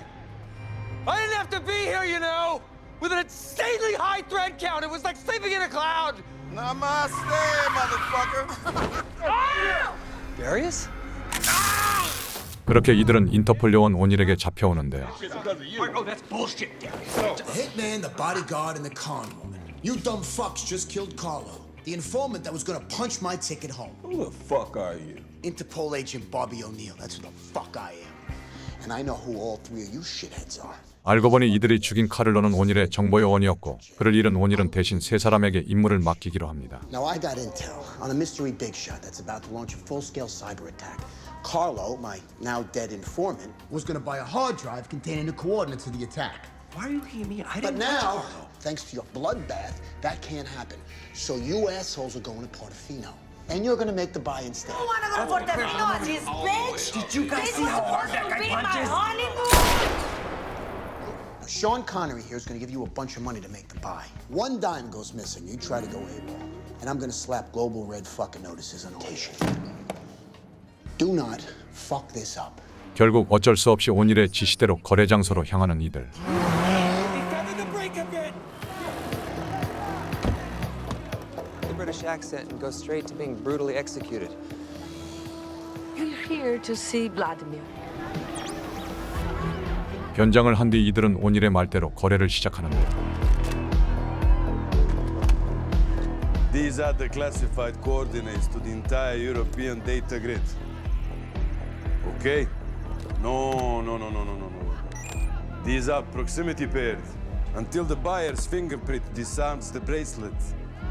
[SPEAKER 4] I didn't have to be here, you know! With an insanely high thread count. It was like sleeping in a cloud.
[SPEAKER 5] Namaste, motherfucker.
[SPEAKER 4] Darius?
[SPEAKER 1] 그렇게 이들은 인터폴 요원 온일에게 잡혀오는데요.
[SPEAKER 6] Oh, that's bullshit, Darius.
[SPEAKER 16] The hitman, the bodyguard, and the con woman. You dumb fucks just killed Carlo, the informant that was gonna punch my ticket home.
[SPEAKER 5] Who the fuck are you?
[SPEAKER 16] Interpol agent Bobby O'Neill. That's who the fuck I am. And I know who all three of you shitheads are.
[SPEAKER 1] 알고 보니 이들이 죽인 카를로는 온일의 정보 요원이었고 그를 잃은 온일은 대신 세 사람에게 임무를 맡기기로 합니다.
[SPEAKER 16] Now I got intel on a mystery big shot that's about to launch a full-scale cyber attack. Carlo, my now dead informant, was gonna buy a hard drive containing the coordinates of the attack.
[SPEAKER 4] Why are you looking at me? I
[SPEAKER 16] But
[SPEAKER 4] didn't touch
[SPEAKER 16] now,
[SPEAKER 4] Carlo.
[SPEAKER 16] thanks to your bloodbath, that can't happen. So you assholes are going to Portofino. And you're gonna make the buy instead.
[SPEAKER 7] I wanna go to Portofino as his bitch.
[SPEAKER 4] Did you guys see how hard that guy punches?
[SPEAKER 16] Now, Sean Connery here is gonna give you a bunch of money to make the buy. One dime goes missing, you try to go AWOL. And I'm gonna slap global red fucking notices on occasion. Do not fuck this up.
[SPEAKER 1] 결국 어쩔 수 없이 온일의 지시대로 거래 장소로 향하는 이들.
[SPEAKER 3] The British accent and go straight to being brutally executed.
[SPEAKER 7] We're here to see Vladimir.
[SPEAKER 1] 변장을 한 뒤 이들은 온일의 말대로 거래를 시작하는데요.
[SPEAKER 5] These are the classified coordinates to the entire European data grid. Okay? No. These are proximity pairs. Until the buyer's fingerprint disarms the bracelet,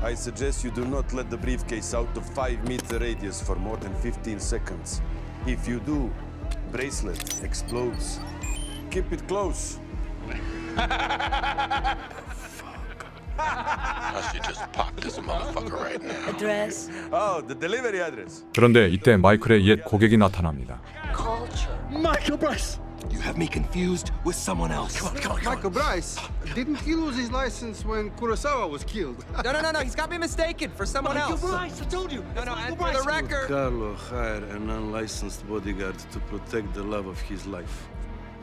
[SPEAKER 5] I suggest you do not let the briefcase out of 5-meter radius for more than 15 seconds. If you do, bracelet explodes. Keep it close.
[SPEAKER 6] I should just pop this motherfucker right now.
[SPEAKER 7] Address.
[SPEAKER 5] Oh, the delivery address.
[SPEAKER 1] 그런데 이때 마이클의 옛 고객이 나타납니다.
[SPEAKER 7] Culture.
[SPEAKER 18] Michael Bryce!
[SPEAKER 4] You have me confused with someone else. Come on.
[SPEAKER 12] Michael Bryce, didn't he lose his license when Kurosawa was killed?
[SPEAKER 4] No. He's got me mistaken for someone else.
[SPEAKER 12] Bryce, I told you.
[SPEAKER 4] No, and for the record.
[SPEAKER 5] Carlo hired an unlicensed bodyguard to protect the love of his life.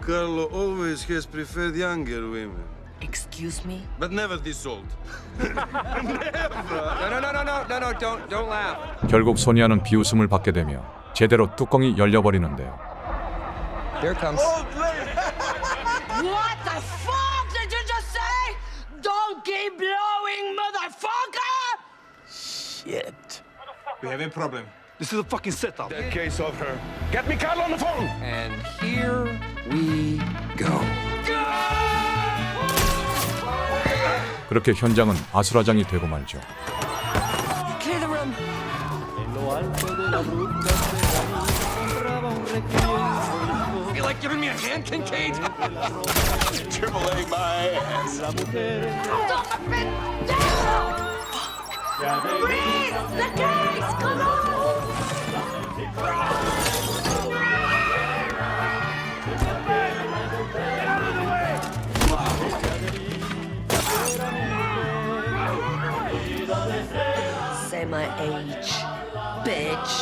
[SPEAKER 5] Carlo always has preferred younger women,
[SPEAKER 7] Excuse me?
[SPEAKER 5] but never this old.
[SPEAKER 4] No, don't laugh.
[SPEAKER 1] 결국 소니아는 비웃음을 받게 되며 제대로 뚜껑이 열려버리는데요.
[SPEAKER 3] Here comes.
[SPEAKER 7] What the fuck did you just say? Don't keep blowing, motherfucker!
[SPEAKER 18] Shit.
[SPEAKER 15] We have a problem.
[SPEAKER 18] This is a fucking setup.
[SPEAKER 5] The case of her. Get me Carlo on the phone!
[SPEAKER 4] And here we go.
[SPEAKER 1] 그렇게 현장은 아수라장이 되고 말죠.
[SPEAKER 7] Clear the room.
[SPEAKER 4] You like giving me a hand, Kincaid?
[SPEAKER 5] Triple A my ass.
[SPEAKER 7] Freeze! The case! Come on! Say my age, bitch.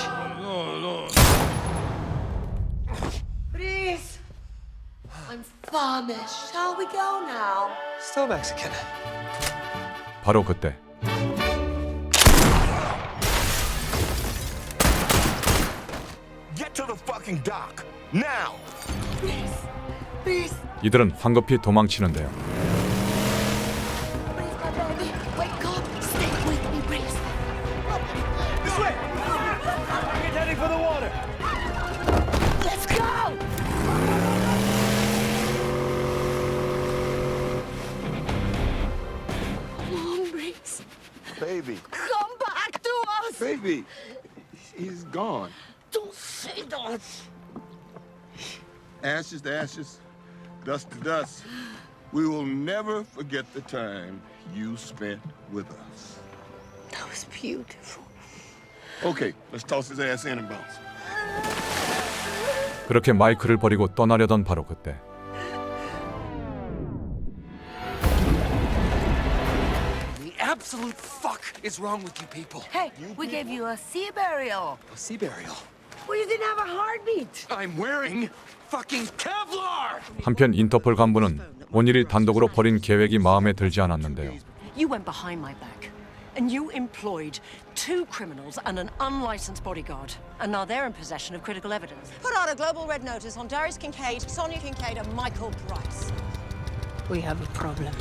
[SPEAKER 5] No.
[SPEAKER 7] Freeze! I'm famished. Shall we go now?
[SPEAKER 3] Still Mexican.
[SPEAKER 1] 바로 그때
[SPEAKER 5] Get to the fucking dock now.
[SPEAKER 7] Freeze!
[SPEAKER 1] 이들은 황급히 도망치는데요.
[SPEAKER 7] Freeze, my baby. Wake up. Stay with me, Freeze.
[SPEAKER 18] This way! Get ready for the water!
[SPEAKER 7] Let's go! Come on, Freeze.
[SPEAKER 5] Baby.
[SPEAKER 7] Come back to us!
[SPEAKER 5] Baby. He's gone.
[SPEAKER 7] Don't say that!
[SPEAKER 5] Ashes to ashes, dust to dust. We will never forget the time you spent with us.
[SPEAKER 7] That was beautiful.
[SPEAKER 5] Okay, let's toss his ass in and bounce.
[SPEAKER 1] 그렇게 마이클을 버리고 떠나려던 바로 그때
[SPEAKER 4] The absolute fuck is wrong with you people?
[SPEAKER 7] Hey, we gave you a sea burial.
[SPEAKER 4] A sea burial.
[SPEAKER 7] Well, you didn't have a heartbeat.
[SPEAKER 4] I'm wearing fucking Kevlar!
[SPEAKER 1] 한편 인터폴 간부는 온일이 단독으로 벌인 계획이 마음에 들지 않았는데요.
[SPEAKER 10] You went behind my back. And you employed 2 criminals and an unlicensed bodyguard. And now they're in possession of critical evidence.
[SPEAKER 19] Put out a global red notice on Darius Kincaid, Sonia Kincaid, and Michael Bryce.
[SPEAKER 10] We have a problem.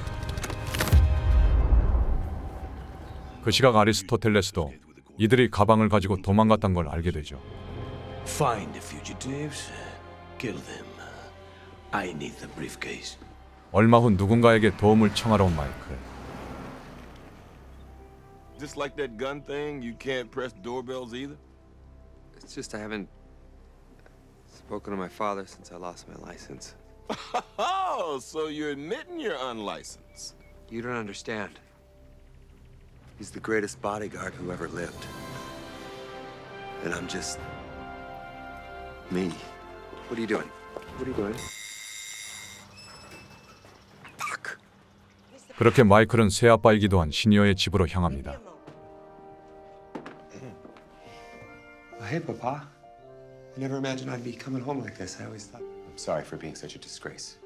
[SPEAKER 1] 그 시각 아리스토텔레스도 이들이 가방을 가지고 도망갔던 걸 알게 되죠.
[SPEAKER 6] Find the fugitives, kill them. I need the briefcase.
[SPEAKER 1] 얼마 후 누군가에게 도움을 청하러 온 마이클.
[SPEAKER 5] Just like that gun thing, you can't press doorbells either?
[SPEAKER 3] It's just I haven't spoken to my father since I lost my license.
[SPEAKER 5] Oh, so you're admitting you're unlicensed.
[SPEAKER 3] You don't understand. He's the greatest bodyguard who ever lived. And I'm just me. What are you doing? What are you doing?
[SPEAKER 1] 그렇게 마이클은 새아빠이기도 한 시니어의 집으로 향합니다.
[SPEAKER 3] Hey, Papa. I never imagined I'd be coming home like this. I always thought. I'm sorry for being such a disgrace.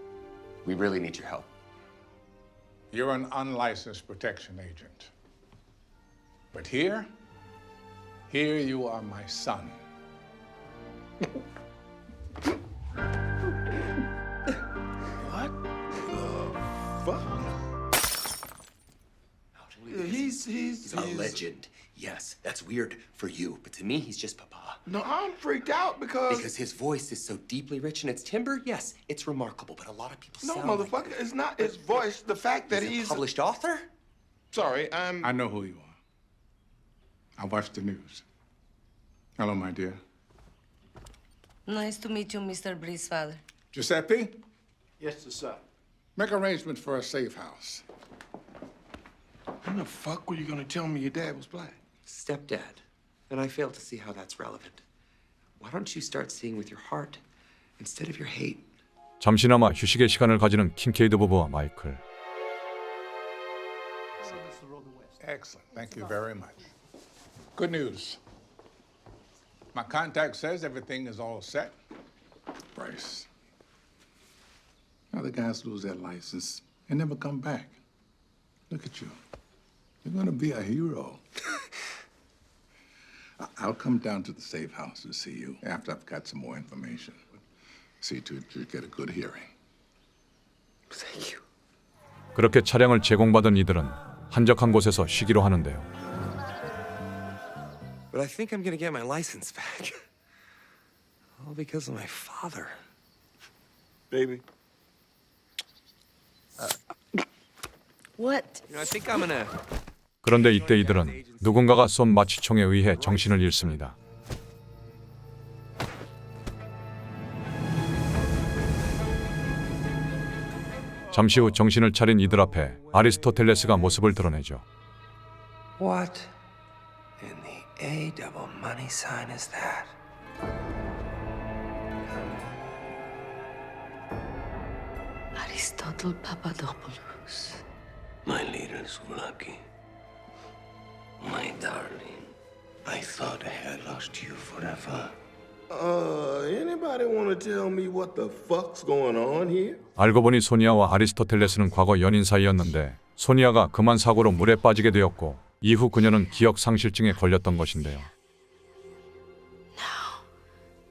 [SPEAKER 3] We really need your help.
[SPEAKER 14] You're an unlicensed protection agent. But here you are my son.
[SPEAKER 5] What the fuck? He's
[SPEAKER 3] a legend. Yes, that's weird for you, but to me, he's just Papa.
[SPEAKER 5] No, I'm freaked out because
[SPEAKER 3] his voice is so deeply rich and its timbre, yes, it's remarkable, but a lot of people
[SPEAKER 5] no,
[SPEAKER 3] sound
[SPEAKER 5] motherfucker,
[SPEAKER 3] like
[SPEAKER 5] it's not his voice. The fact that he's
[SPEAKER 3] a published author.
[SPEAKER 14] Sorry, I know who you are. I watch the news. Hello, my dear.
[SPEAKER 7] Nice to meet you, Mr. Bree's father.
[SPEAKER 14] Giuseppe,
[SPEAKER 12] Yes, sir.
[SPEAKER 14] make arrangements for a safe house.
[SPEAKER 5] When the fuck were you gonna tell me your dad was black?
[SPEAKER 3] Stepdad, and I fail to see how that's relevant. Why don't you start seeing with your heart instead of your hate?
[SPEAKER 1] 잠시나마 휴식의 시간을 가지는 킨케이드 부부와 마이클.
[SPEAKER 14] Excellent. Thank you very much. Good news. My contact says everything is all set. Bryce. Other guys lose their license and never come back. Look at you. You're gonna be a hero. I'll come down to the safe house to see you after I've got some more information. See to it you get a good hearing.
[SPEAKER 3] Thank you.
[SPEAKER 1] 그렇게 차량을 제공받은 이들은 한적한 곳에서 쉬기로 하는데요.
[SPEAKER 3] But I think I'm gonna get my license back. All because of my father.
[SPEAKER 5] Baby.
[SPEAKER 7] What?
[SPEAKER 3] You know, I think I'm gonna.
[SPEAKER 1] 그런데 이때 이들은 누군가가 쏜 마취총에 의해 정신을 잃습니다. 잠시 후 정신을 차린 이들 앞에 아리스토텔레스가 모습을 드러내죠.
[SPEAKER 6] What in the A double money sign is that?
[SPEAKER 7] Aristotle Papadopoulos.
[SPEAKER 6] My leaders were lucky. My darling, I thought I had lost you forever.
[SPEAKER 5] Anybody want to tell me what the fuck's going on here?
[SPEAKER 1] 알고 보니 소니아와 아리스토텔레스는 과거 연인 사이였는데 소니아가 그만 사고로 물에 빠지게 되었고 이후 그녀는 기억 상실증에 걸렸던 것인데요.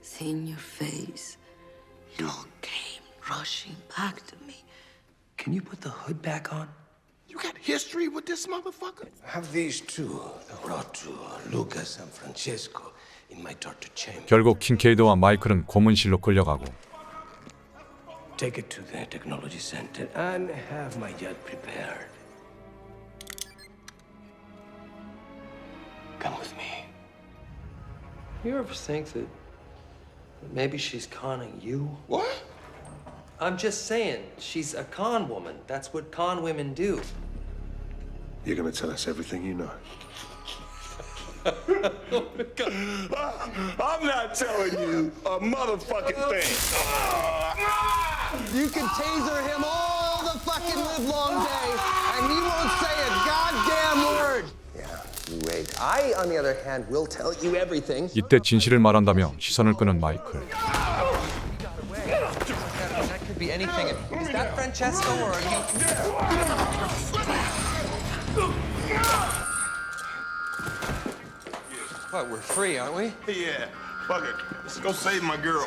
[SPEAKER 7] Seeing your face, it all came rushing back to me.
[SPEAKER 6] Can you put the hood back on?
[SPEAKER 5] You got history with this motherfucker?
[SPEAKER 6] Have these two brought to Lucas and Francesco in my torture chamber.
[SPEAKER 1] 결국 킨케이드와 마이클은 고문실로 끌려가고
[SPEAKER 6] Take it to their technology center and have my yacht prepared. Come with me.
[SPEAKER 3] You ever think that maybe she's conning you?
[SPEAKER 5] What?
[SPEAKER 3] I'm just saying, she's a con woman. That's what con women do.
[SPEAKER 6] You're gonna tell us everything you know.
[SPEAKER 5] I'm not telling you a motherfucking thing.
[SPEAKER 21] You can taser him all the fucking livelong day, and he won't say a goddamn word.
[SPEAKER 3] You wait. I, on the other hand, will tell you everything.
[SPEAKER 1] 이때 진실을 말한다며 시선을 끄는 마이클.
[SPEAKER 3] That could be anything. Is that Francesco or are you? What, we're free, aren't we?
[SPEAKER 5] Yeah, fuck it. Let's go save my girl.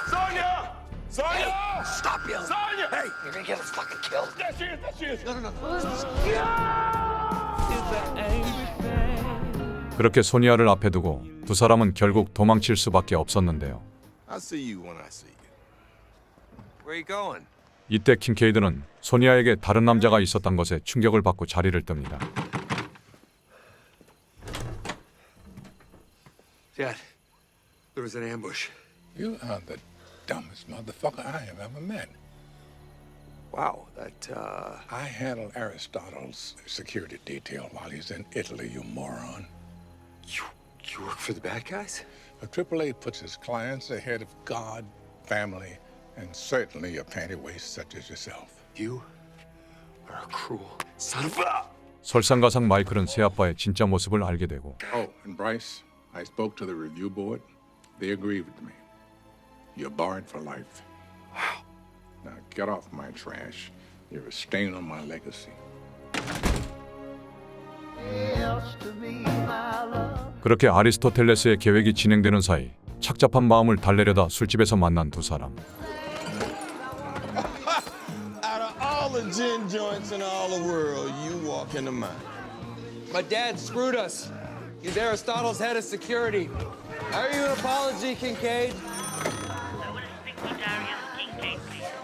[SPEAKER 5] Sonia! Sonia!
[SPEAKER 18] Stop yelling.
[SPEAKER 5] Sonia!
[SPEAKER 18] Hey, you're gonna get us fucking killed.
[SPEAKER 5] There she is, there she is.
[SPEAKER 18] No.
[SPEAKER 1] 그렇게 소니아를 앞에 두고 두 사람은 결국 도망칠 수밖에 없었는데요.
[SPEAKER 5] I see you when I see you.
[SPEAKER 4] Where are you going?
[SPEAKER 1] 이때 킨케이드는 소니아에게 다른 남자가 있었던 것에 충격을 받고 자리를 뜹니다.
[SPEAKER 4] Dad, there was an ambush.
[SPEAKER 14] You are the dumbest motherfucker I have ever met.
[SPEAKER 4] Wow, that,
[SPEAKER 14] I handle Aristotle's security detail while he's in Italy, you moron.
[SPEAKER 4] You work for the bad guys?
[SPEAKER 14] The AAA puts its clients ahead of God, family, and certainly a panty waist such as yourself.
[SPEAKER 4] You are a cruel son of a...
[SPEAKER 1] 설상가상 마이클은 새아빠의 진짜 모습을 알게 되고
[SPEAKER 14] Oh, and Bryce, I spoke to the review board. They agreed with me. You're barred for life. Wow. Now get off my trash. You're a stain on my legacy.
[SPEAKER 1] 그렇게 아리스토텔레스의 계획이 진행되는 사이 착잡한 마음을 달래려다 술집에서 만난 두 사람.
[SPEAKER 5] Out of all the gin joints in all the world, you walk into mine.
[SPEAKER 4] My dad screwed us. He's Aristotle's head of security. Are you an apology, Kincaid?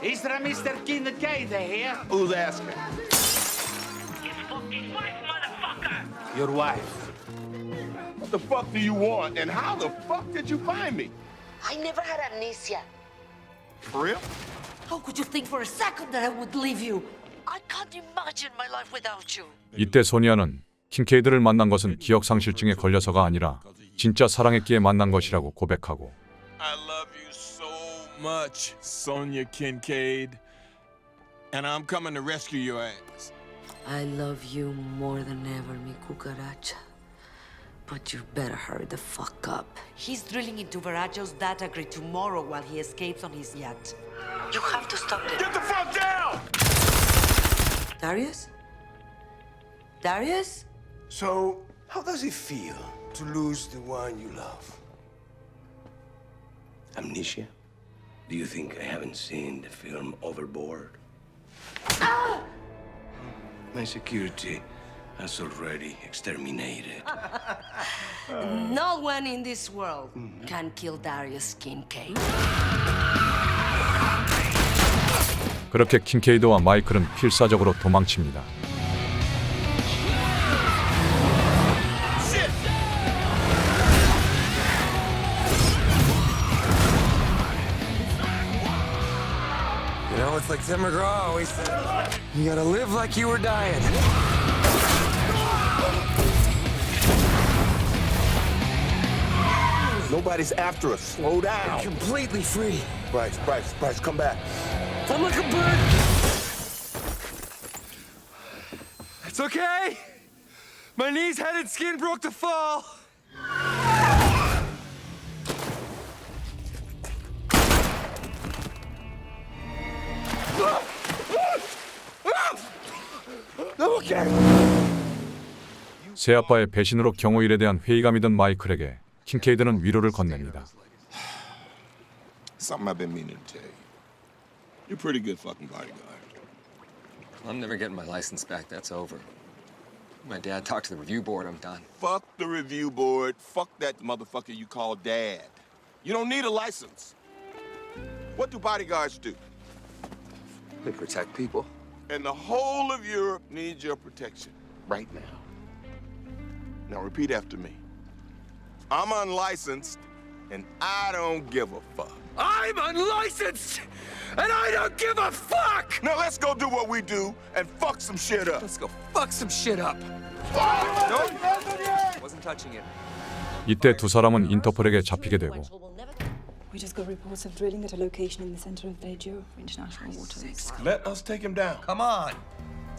[SPEAKER 18] Is there a Mr. Kincaid here?
[SPEAKER 5] Who's asking?
[SPEAKER 18] Your wife.
[SPEAKER 5] What the fuck do you want, and how the fuck did you find me?
[SPEAKER 7] I never had amnesia.
[SPEAKER 5] For real?
[SPEAKER 7] How could you think for a second that I would leave you? I can't imagine my life without you.
[SPEAKER 1] 이때 소니아는 킨케이드를 만난 것은 기억상실증에 걸려서가 아니라 진짜 사랑했기에 만난 것이라고 고백하고
[SPEAKER 5] I love you so much, Sonia Kincaid. And I'm coming to rescue your ass.
[SPEAKER 7] I love you more than ever, mi cucaracha. But you better hurry the fuck up. He's drilling into Veracio's data grid tomorrow while he escapes on his yacht. You have to stop it.
[SPEAKER 5] Get the fuck down!
[SPEAKER 7] Darius? Darius?
[SPEAKER 6] So, how does it feel to lose the one you love? Amnesia? Do you think I haven't seen the film Overboard? My security has already exterminated.
[SPEAKER 7] No one in this world can kill Darius Kincaid.
[SPEAKER 1] 그렇게 킨케이드와 마이클은 필사적으로 도망칩니다.
[SPEAKER 4] You know, it's like Tim McGraw always said. You gotta live like you were dying.
[SPEAKER 5] Nobody's after us. Slow down.
[SPEAKER 4] I'm completely free.
[SPEAKER 5] Bryce, come back.
[SPEAKER 4] I'm like a bird. It's okay. My knees, head, and skin broke the fall.
[SPEAKER 1] 새아빠의 배신으로 경호일에 대한 회의감이 든 마이클에게 킨케이드는 위로를 건넵니다.
[SPEAKER 5] Something I've been meaning to tell you. You're a pretty good fucking bodyguard.
[SPEAKER 3] I'm never getting my license back. That's over. My dad talked to the review board. I'm done.
[SPEAKER 5] Fuck the review board. Fuck that motherfucker you call dad. You don't need a license. What do bodyguards do?
[SPEAKER 4] They protect people.
[SPEAKER 5] And the whole of Europe needs your protection right now. Now repeat after me. I'm unlicensed, and I don't give a fuck.
[SPEAKER 4] I'm unlicensed, and I don't give a fuck!
[SPEAKER 5] Now let's go do what we do and fuck some shit up.
[SPEAKER 4] Let's go fuck some shit up.
[SPEAKER 5] Nope.
[SPEAKER 4] Wasn't touching it.
[SPEAKER 1] 이때 두 사람은 인터폴에게 잡히게 되고
[SPEAKER 8] We just got reports of drilling at a location in the center of Beijing for international waters.
[SPEAKER 5] Let us take him down.
[SPEAKER 4] Come on.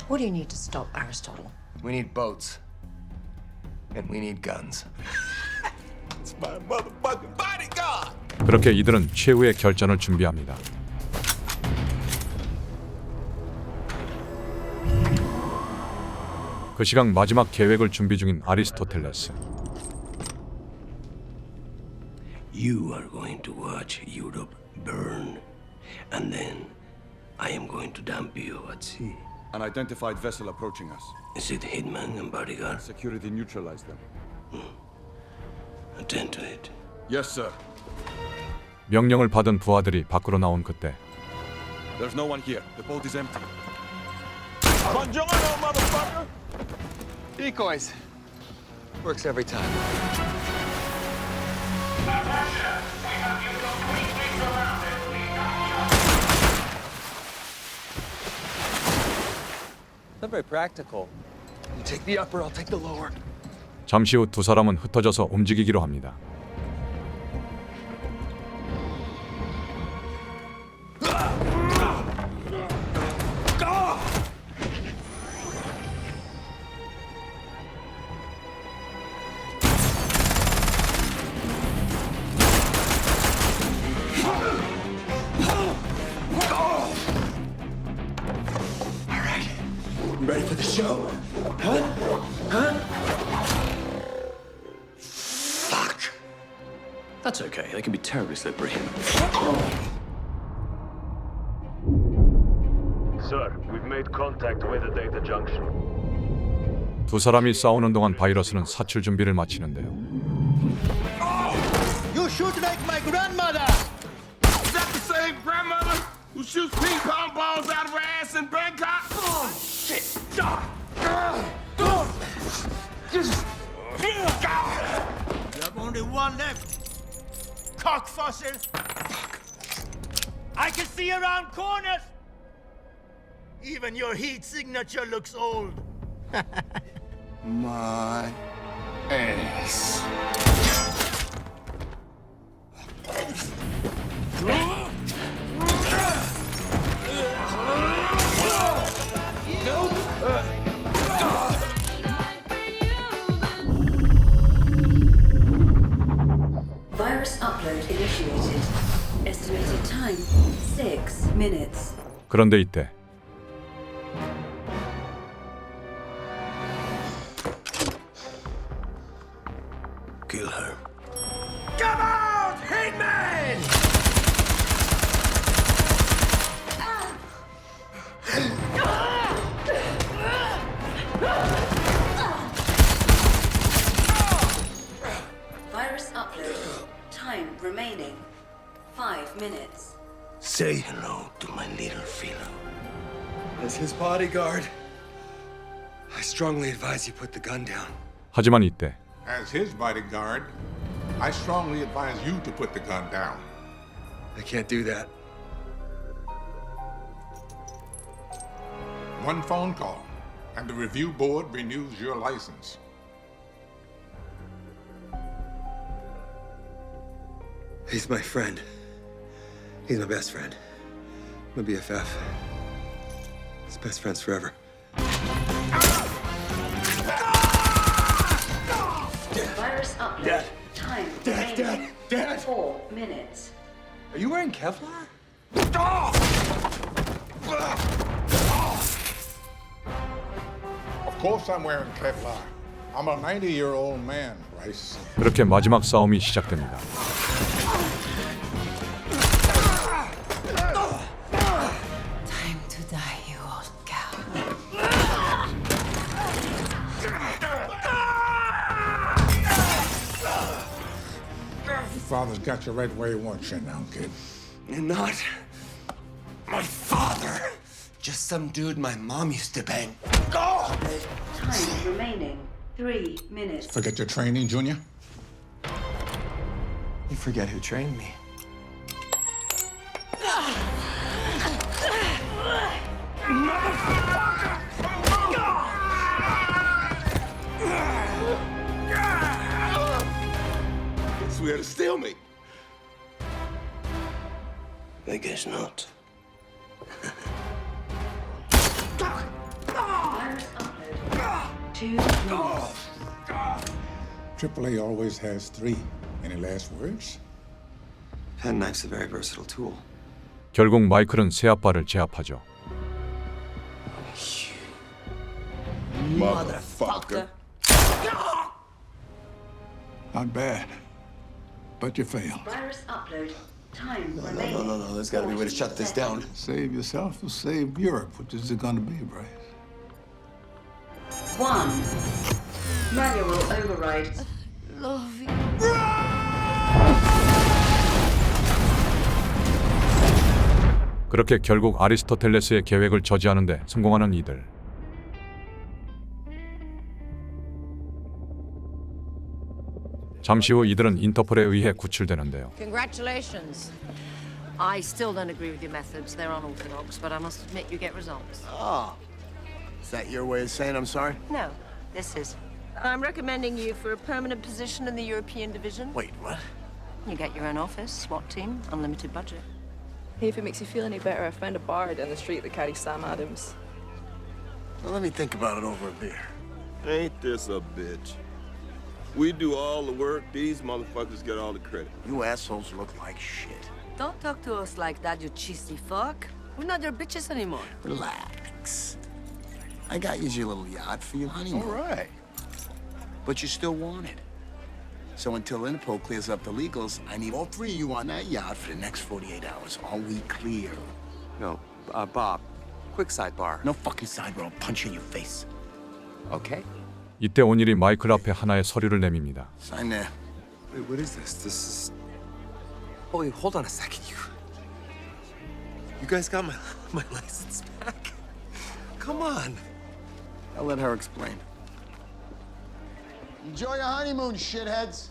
[SPEAKER 10] What do you need to stop Aristotle?
[SPEAKER 4] We need boats. And we need guns.
[SPEAKER 5] It's my motherfucking bodyguard.
[SPEAKER 1] 그렇게 이들은 최후의 결전을 준비합니다. 그 시각 마지막 계획을 준비 중인 아리스토텔레스.
[SPEAKER 6] You are going to watch Europe burn, and then I am going to dump you at sea.
[SPEAKER 9] An identified vessel approaching us.
[SPEAKER 6] Is it hitman and bodyguard?
[SPEAKER 9] Security neutralized them.
[SPEAKER 6] Attend to it.
[SPEAKER 9] Yes, sir.
[SPEAKER 1] 명령을 받은 부하들이 밖으로 나온 그때
[SPEAKER 9] There's no one here. The boat is empty.
[SPEAKER 18] Buongiorno, motherfucker!
[SPEAKER 4] Decoys. Works every time. Not very practical. You take the upper, I'll take the lower.
[SPEAKER 1] 잠시 후 두 사람은 흩어져서 움직이기로 합니다.
[SPEAKER 6] Ready for the show? Huh? Huh? Fuck!
[SPEAKER 20] That's okay. They can be terribly slippery.
[SPEAKER 11] Sir, we've made contact with the data junction.
[SPEAKER 1] 두 사람이 싸우는 동안 바이러스는 사출 준비를 마치는데요.
[SPEAKER 18] You shoot like my grandmother!
[SPEAKER 5] Is that the same grandmother who shoots ping pong balls out of her ass in Bangkok? Oh, shit!
[SPEAKER 18] You have only one left. Cock fossil! I can see around corners! Even your heat signature looks old.
[SPEAKER 5] My ass.
[SPEAKER 22] Virus upload initiated. Estimated time 6 minutes.
[SPEAKER 1] 그런데 이때
[SPEAKER 6] Kill her.
[SPEAKER 18] Come out, Hitman!
[SPEAKER 22] Virus upload. Time remaining 5 minutes.
[SPEAKER 6] Say hello to my little fellow.
[SPEAKER 4] As his bodyguard, I strongly advise you put the gun down.
[SPEAKER 1] 하지만 이때
[SPEAKER 14] As his bodyguard, I strongly advise you to put the gun down.
[SPEAKER 4] I can't do that.
[SPEAKER 14] One phone call, and the review board renews your license.
[SPEAKER 4] He's my friend. He's my best friend. My BFF. He's best friends forever.
[SPEAKER 22] Virus upload. Time remaining 4 minutes.
[SPEAKER 4] Are you wearing Kevlar?
[SPEAKER 14] Of course I'm wearing Kevlar. I'm a 90-year-old man, Bryce.
[SPEAKER 1] 그렇게 마지막 싸움이 시작됩니다.
[SPEAKER 10] Time to die, you old cow.
[SPEAKER 14] Your father's got you right where he wants you now, kid.
[SPEAKER 4] You're not my father. Just some dude my mom used to bang.
[SPEAKER 22] Time remaining 3 minutes.
[SPEAKER 14] Forget your training, Junior?
[SPEAKER 4] You forget who trained me.
[SPEAKER 5] Swear to steal me.
[SPEAKER 6] I guess not.
[SPEAKER 22] Virus upload. 2 minutes.
[SPEAKER 14] AAA always has 3. Any last words?
[SPEAKER 2] Penknife's a very versatile tool.
[SPEAKER 1] 결국 마이클은 새아빠를 제압하죠.
[SPEAKER 14] Motherfucker. Not bad. But you failed.
[SPEAKER 22] Virus upload. Time
[SPEAKER 2] No,
[SPEAKER 22] remaining.
[SPEAKER 2] there's gotta be a way to shut this down.
[SPEAKER 14] Save yourself or save Europe. Which is it gonna be, Bryce?
[SPEAKER 22] 1. Manual override.
[SPEAKER 7] Love you.
[SPEAKER 1] 그렇게 결국 아리스토텔레스의 계획을 저지하는 데 성공하는 이들. 잠시 후 이들은 인터폴에 의해 구출되는데요.
[SPEAKER 10] Congratulations. I still don't agree with your methods. They're unorthodox, but I must admit you get results.
[SPEAKER 16] Oh. Is that your way of saying I'm sorry?
[SPEAKER 10] No, this is. I'm recommending you for a permanent position in the European division.
[SPEAKER 16] Wait, what?
[SPEAKER 10] You get your own office, SWAT team, unlimited budget.
[SPEAKER 8] Hey, if it makes you feel any better, I found a bar down the street that carries Sam Adams.
[SPEAKER 16] Well, let me think about it over a beer.
[SPEAKER 5] Ain't this a bitch? We do all the work, these motherfuckers get all the credit.
[SPEAKER 16] You assholes look like shit.
[SPEAKER 10] Don't talk to us like that, you cheesy fuck. We're not your bitches anymore.
[SPEAKER 16] Relax. I got you your little yacht for your honeymoon.
[SPEAKER 5] All right.
[SPEAKER 16] But you still want it. So until Interpol clears up the legals, I need all three of you on that yacht for the next 48 hours. Are we clear?
[SPEAKER 4] No, Bob, quick sidebar.
[SPEAKER 16] No fucking sidebar. I'll punch you in your face.
[SPEAKER 4] Okay.
[SPEAKER 1] 이때 온일이 마이클 앞에 하나의 서류를 내밉니다.
[SPEAKER 16] Sign there.
[SPEAKER 2] Wait, what is this? This is...
[SPEAKER 4] Oh, wait, hold on a second. You guys got my license back? Come on.
[SPEAKER 16] I'll let her explain. Enjoy your honeymoon, shitheads.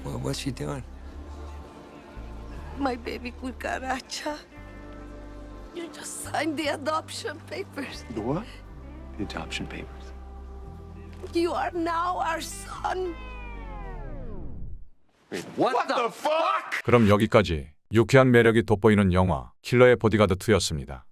[SPEAKER 4] Well, what's she doing?
[SPEAKER 7] My baby cucaracha. You just signed the adoption papers.
[SPEAKER 2] The what? The adoption papers.
[SPEAKER 7] You are now our son.
[SPEAKER 2] Wait,
[SPEAKER 4] What the fuck?
[SPEAKER 1] 그럼 여기까지 유쾌한 매력이 돋보이는 영화 킬러의 보디가드 2였습니다.